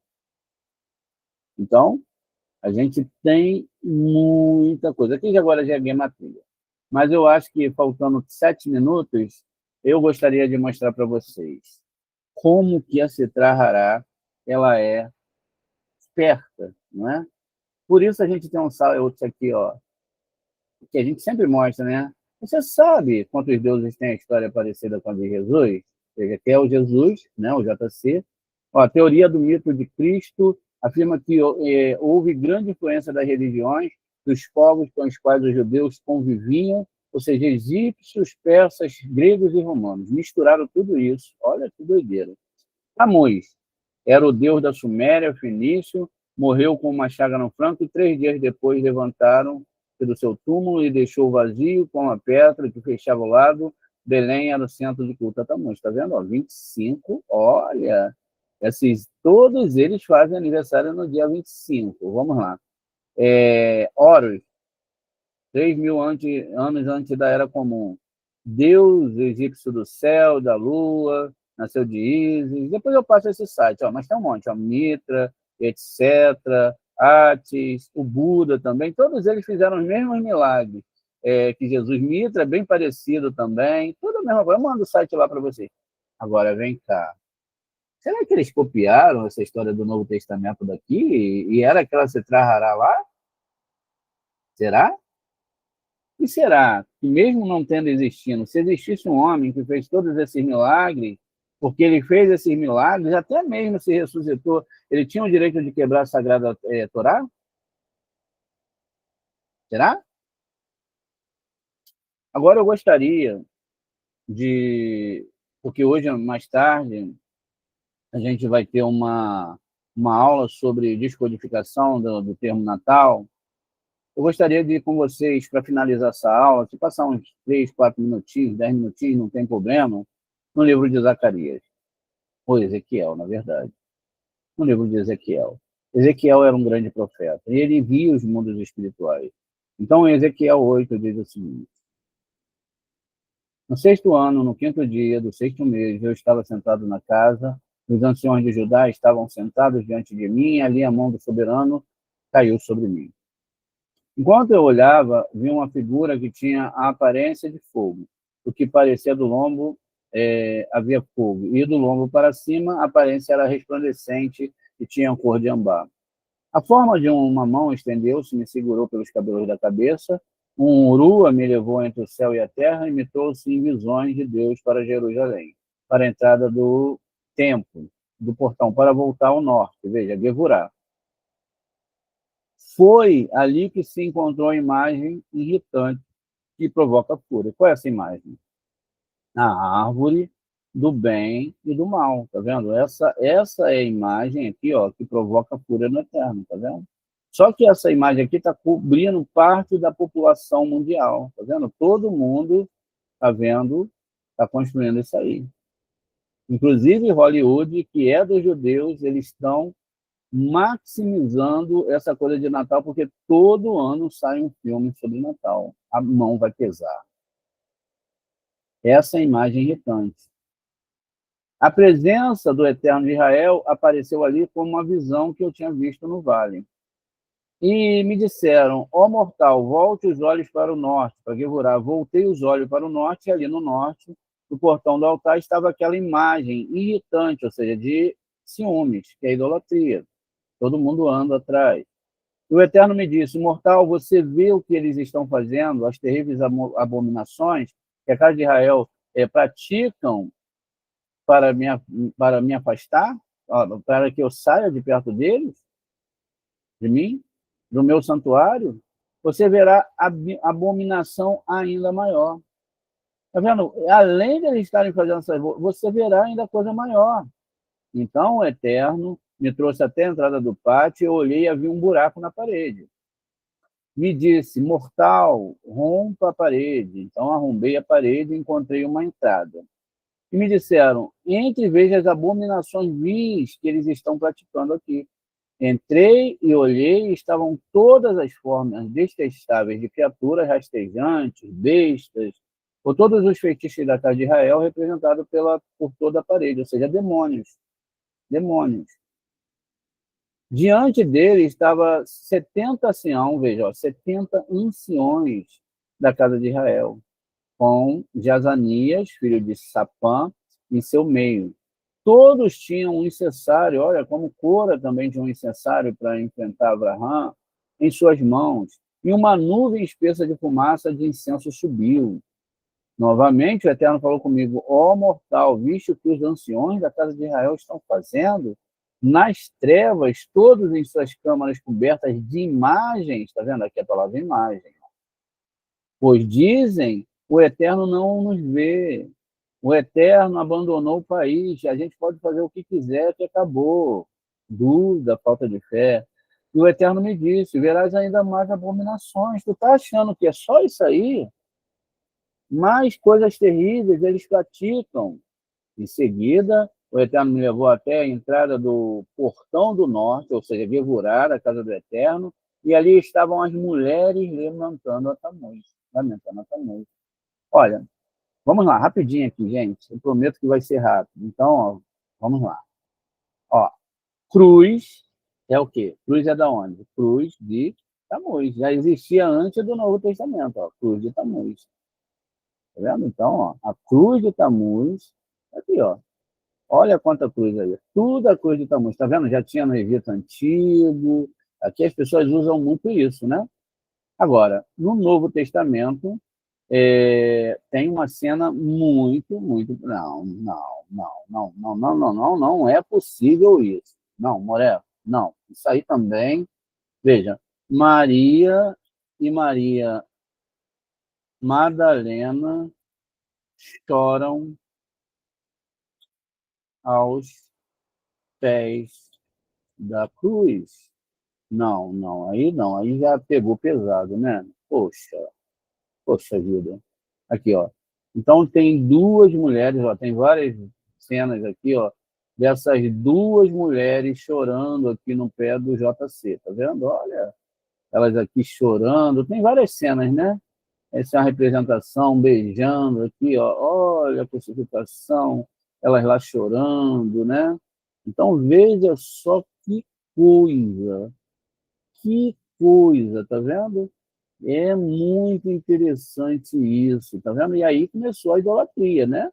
Então, a gente tem muita coisa. Aqui agora já é gematria. Mas eu acho que, faltando 7 minutos, eu gostaria de mostrar para vocês como que a Sitra Hará ela é esperta, não é? Por isso a gente tem outro aqui, ó, que a gente sempre mostra, né? Você sabe quantos deuses tem a história parecida com a de Jesus? Ou seja, que é o Jesus, né, o JC. Ó, a teoria do mito de Cristo afirma que houve grande influência das religiões, dos povos com os quais os judeus conviviam, ou seja, egípcios, persas, gregos e romanos. Misturaram tudo isso. Olha que doideira. Tammuz era o deus da Suméria, fenício, morreu com uma chaga no flanco e 3 dias depois levantaram do seu túmulo e deixou vazio com a pedra que fechava o lado. Belém era o centro de culto a Tammuz. Está vendo? Ó, 25, olha, todos eles fazem aniversário no dia 25. Vamos lá. Horus, 3.000 anos antes da Era Comum. Deus egípcio do céu, da lua, nasceu de Ísis. Depois eu passo esse site, ó, mas tem um monte, ó, Mitra, etc., Atis, o Buda também, todos eles fizeram os mesmos milagres que Jesus. Mitra, bem parecido também, tudo a mesma coisa. Eu mando o site lá para você. Agora, vem cá. Será que eles copiaram essa história do Novo Testamento daqui e era aquela Sitra Hará lá? Será? E será que, mesmo não tendo existido, se existisse um homem que fez todos esses milagres, porque ele fez esses milagres, até mesmo se ressuscitou, ele tinha o direito de quebrar a Sagrada Torá? Será? Agora eu gostaria de... Porque hoje, mais tarde, a gente vai ter uma aula sobre descodificação do termo Natal. Eu gostaria de ir com vocês, para finalizar essa aula, se passar uns 3, 4 minutinhos, 10 minutinhos, não tem problema, no livro de Zacarias. Ou Ezequiel, na verdade. No livro de Ezequiel. Ezequiel era um grande profeta, e ele via os mundos espirituais. Então, em Ezequiel 8 diz o seguinte: no 6º ano, no 5º dia do 6º mês, eu estava sentado na casa, os anciões de Judá estavam sentados diante de mim, e ali a mão do soberano caiu sobre mim. Enquanto eu olhava, vi uma figura que tinha a aparência de fogo. O que parecia do lombo havia fogo, e do lombo para cima a aparência era resplandecente e tinha a cor de ambar. A forma de uma mão estendeu-se, me segurou pelos cabelos da cabeça. Um urua me levou entre o céu e a terra e me trouxe em visões de Deus para Jerusalém, para a entrada do templo, do portão, para voltar ao norte. Veja, Gevurá. Foi ali que se encontrou a imagem irritante que provoca fúria. Qual é essa imagem? A árvore do bem e do mal, tá vendo? Essa é a imagem aqui, ó, que provoca fúria no eterno, tá vendo? Só que essa imagem aqui está cobrindo parte da população mundial, tá vendo? Todo mundo tá vendo, tá construindo isso aí. Inclusive Hollywood, que é dos judeus, eles estão maximizando essa coisa de Natal, porque todo ano sai um filme sobre Natal. A mão vai pesar. Essa é a imagem irritante. A presença do Eterno de Israel apareceu ali como uma visão que eu tinha visto no vale. E me disseram, ó mortal, volte os olhos para o norte, para Gevurá. Voltei os olhos para o norte, e ali no norte, no portão do altar, estava aquela imagem irritante, ou seja, de ciúmes, que é a idolatria. Todo mundo anda atrás. E o Eterno me disse, mortal, você vê o que eles estão fazendo, as terríveis abominações que a casa de Israel praticam para me afastar, para que eu saia de perto deles, de mim, do meu santuário, você verá abominação ainda maior. Está vendo? Além de eles estarem fazendo essas coisas, você verá ainda coisa maior. Então, o Eterno me trouxe até a entrada do pátio, eu olhei e havia um buraco na parede. Me disse, mortal, rompa a parede. Então, arrombei a parede e encontrei uma entrada. E me disseram, entre e veja as abominações vis que eles estão praticando aqui. Entrei e olhei, e estavam todas as formas detestáveis de criaturas rastejantes, bestas, por todos os feitiços da casa de Israel, representados por toda a parede, ou seja, demônios. Demônios. Diante dele estava 70 anciãos, veja, ó, 70 anciões da casa de Israel, com Jazanias, filho de Sapã, em seu meio. Todos tinham um incensário, olha, como Cora também tinha um incensário para enfrentar Abraão, em suas mãos, e uma nuvem espessa de fumaça de incenso subiu. Novamente o Eterno falou comigo, ó mortal, viste o que os anciões da casa de Israel estão fazendo? Nas trevas, todos em suas câmaras cobertas de imagens, está vendo aqui a palavra imagem? Pois dizem, o Eterno não nos vê, o Eterno abandonou o país, a gente pode fazer o que quiser, que acabou. Dúvida, falta de fé. E o Eterno me disse, verás ainda mais abominações. Tu está achando que é só isso aí? Mais coisas terríveis eles praticam. Em seguida, o Eterno me levou até a entrada do portão do norte, ou seja, Gevurá, a casa do Eterno, e ali estavam as mulheres lamentando a Tammuz. Lamentando a Tammuz. Olha, vamos lá, rapidinho aqui, gente. Eu prometo que vai ser rápido. Então, ó, vamos lá. Ó, cruz é o quê? Cruz é da onde? Cruz de Tammuz. Já existia antes do Novo Testamento, ó, cruz de Tammuz. Tá vendo? Então, ó, a cruz de Tammuz, aqui, ó. Olha quanta cruz aí. Tudo a cruz de Tammuz. Tá vendo? Já tinha no Egito Antigo. Aqui as pessoas usam muito isso, né? Agora, no Novo Testamento, tem uma cena muito, muito... Não é possível isso. Não, Moré, não. Isso aí também... Veja, Maria e Maria Madalena choram aos pés da cruz. Não, aí já pegou pesado, né? Poxa vida. Aqui, ó. Então tem duas mulheres, ó, tem várias cenas aqui, ó, dessas duas mulheres chorando aqui no pé do JC, tá vendo? Olha, elas aqui chorando, tem várias cenas, né? Essa é uma representação, beijando aqui, ó, olha a crucificação, elas lá chorando, né? Então veja só que coisa. que coisa, tá vendo? É muito interessante isso, tá vendo? E aí começou a idolatria, né?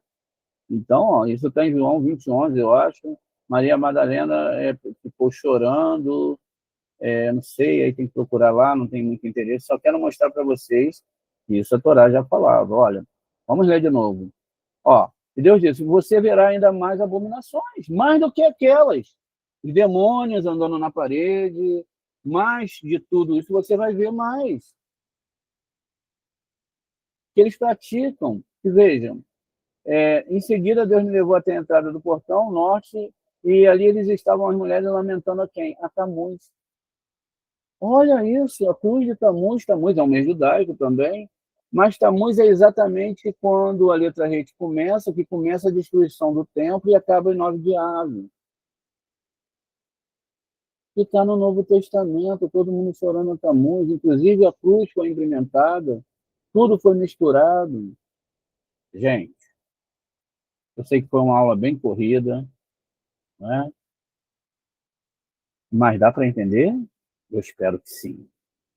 Então, ó, isso está em João 20:11, eu acho. Maria Madalena ficou chorando, não sei, aí tem que procurar lá, não tem muito interesse. Só quero mostrar para vocês que isso a Torá já falava. Olha, vamos ler de novo. Ó, e Deus disse: você verá ainda mais abominações, mais do que aquelas. Os demônios andando na parede, mais de tudo isso você vai ver mais. Que eles praticam. E vejam, em seguida Deus me levou até a entrada do portão norte, e ali eles estavam, as mulheres, lamentando a quem? A Tamuz. Olha isso, a cruz de Tamuz. Tamuz é um mês judaico também, mas Tamuz é exatamente quando a letra Reit começa, que começa a destruição do templo e acaba em 9 de Ave. E está no Novo Testamento, todo mundo chorando a Tamuz, inclusive a cruz foi implementada, tudo foi misturado. Gente, eu sei que foi uma aula bem corrida, né? Mas dá para entender? Eu espero que sim.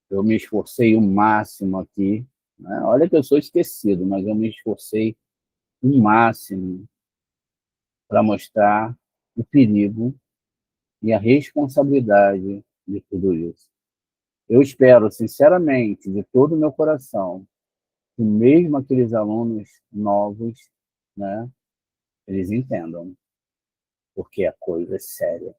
Eu me esforcei o máximo aqui, né? Olha que eu sou esquecido, mas eu me esforcei o máximo para mostrar o perigo e a responsabilidade de tudo isso. Eu espero, sinceramente, de todo o meu coração, que mesmo aqueles alunos novos, né, eles entendam, porque a coisa é séria.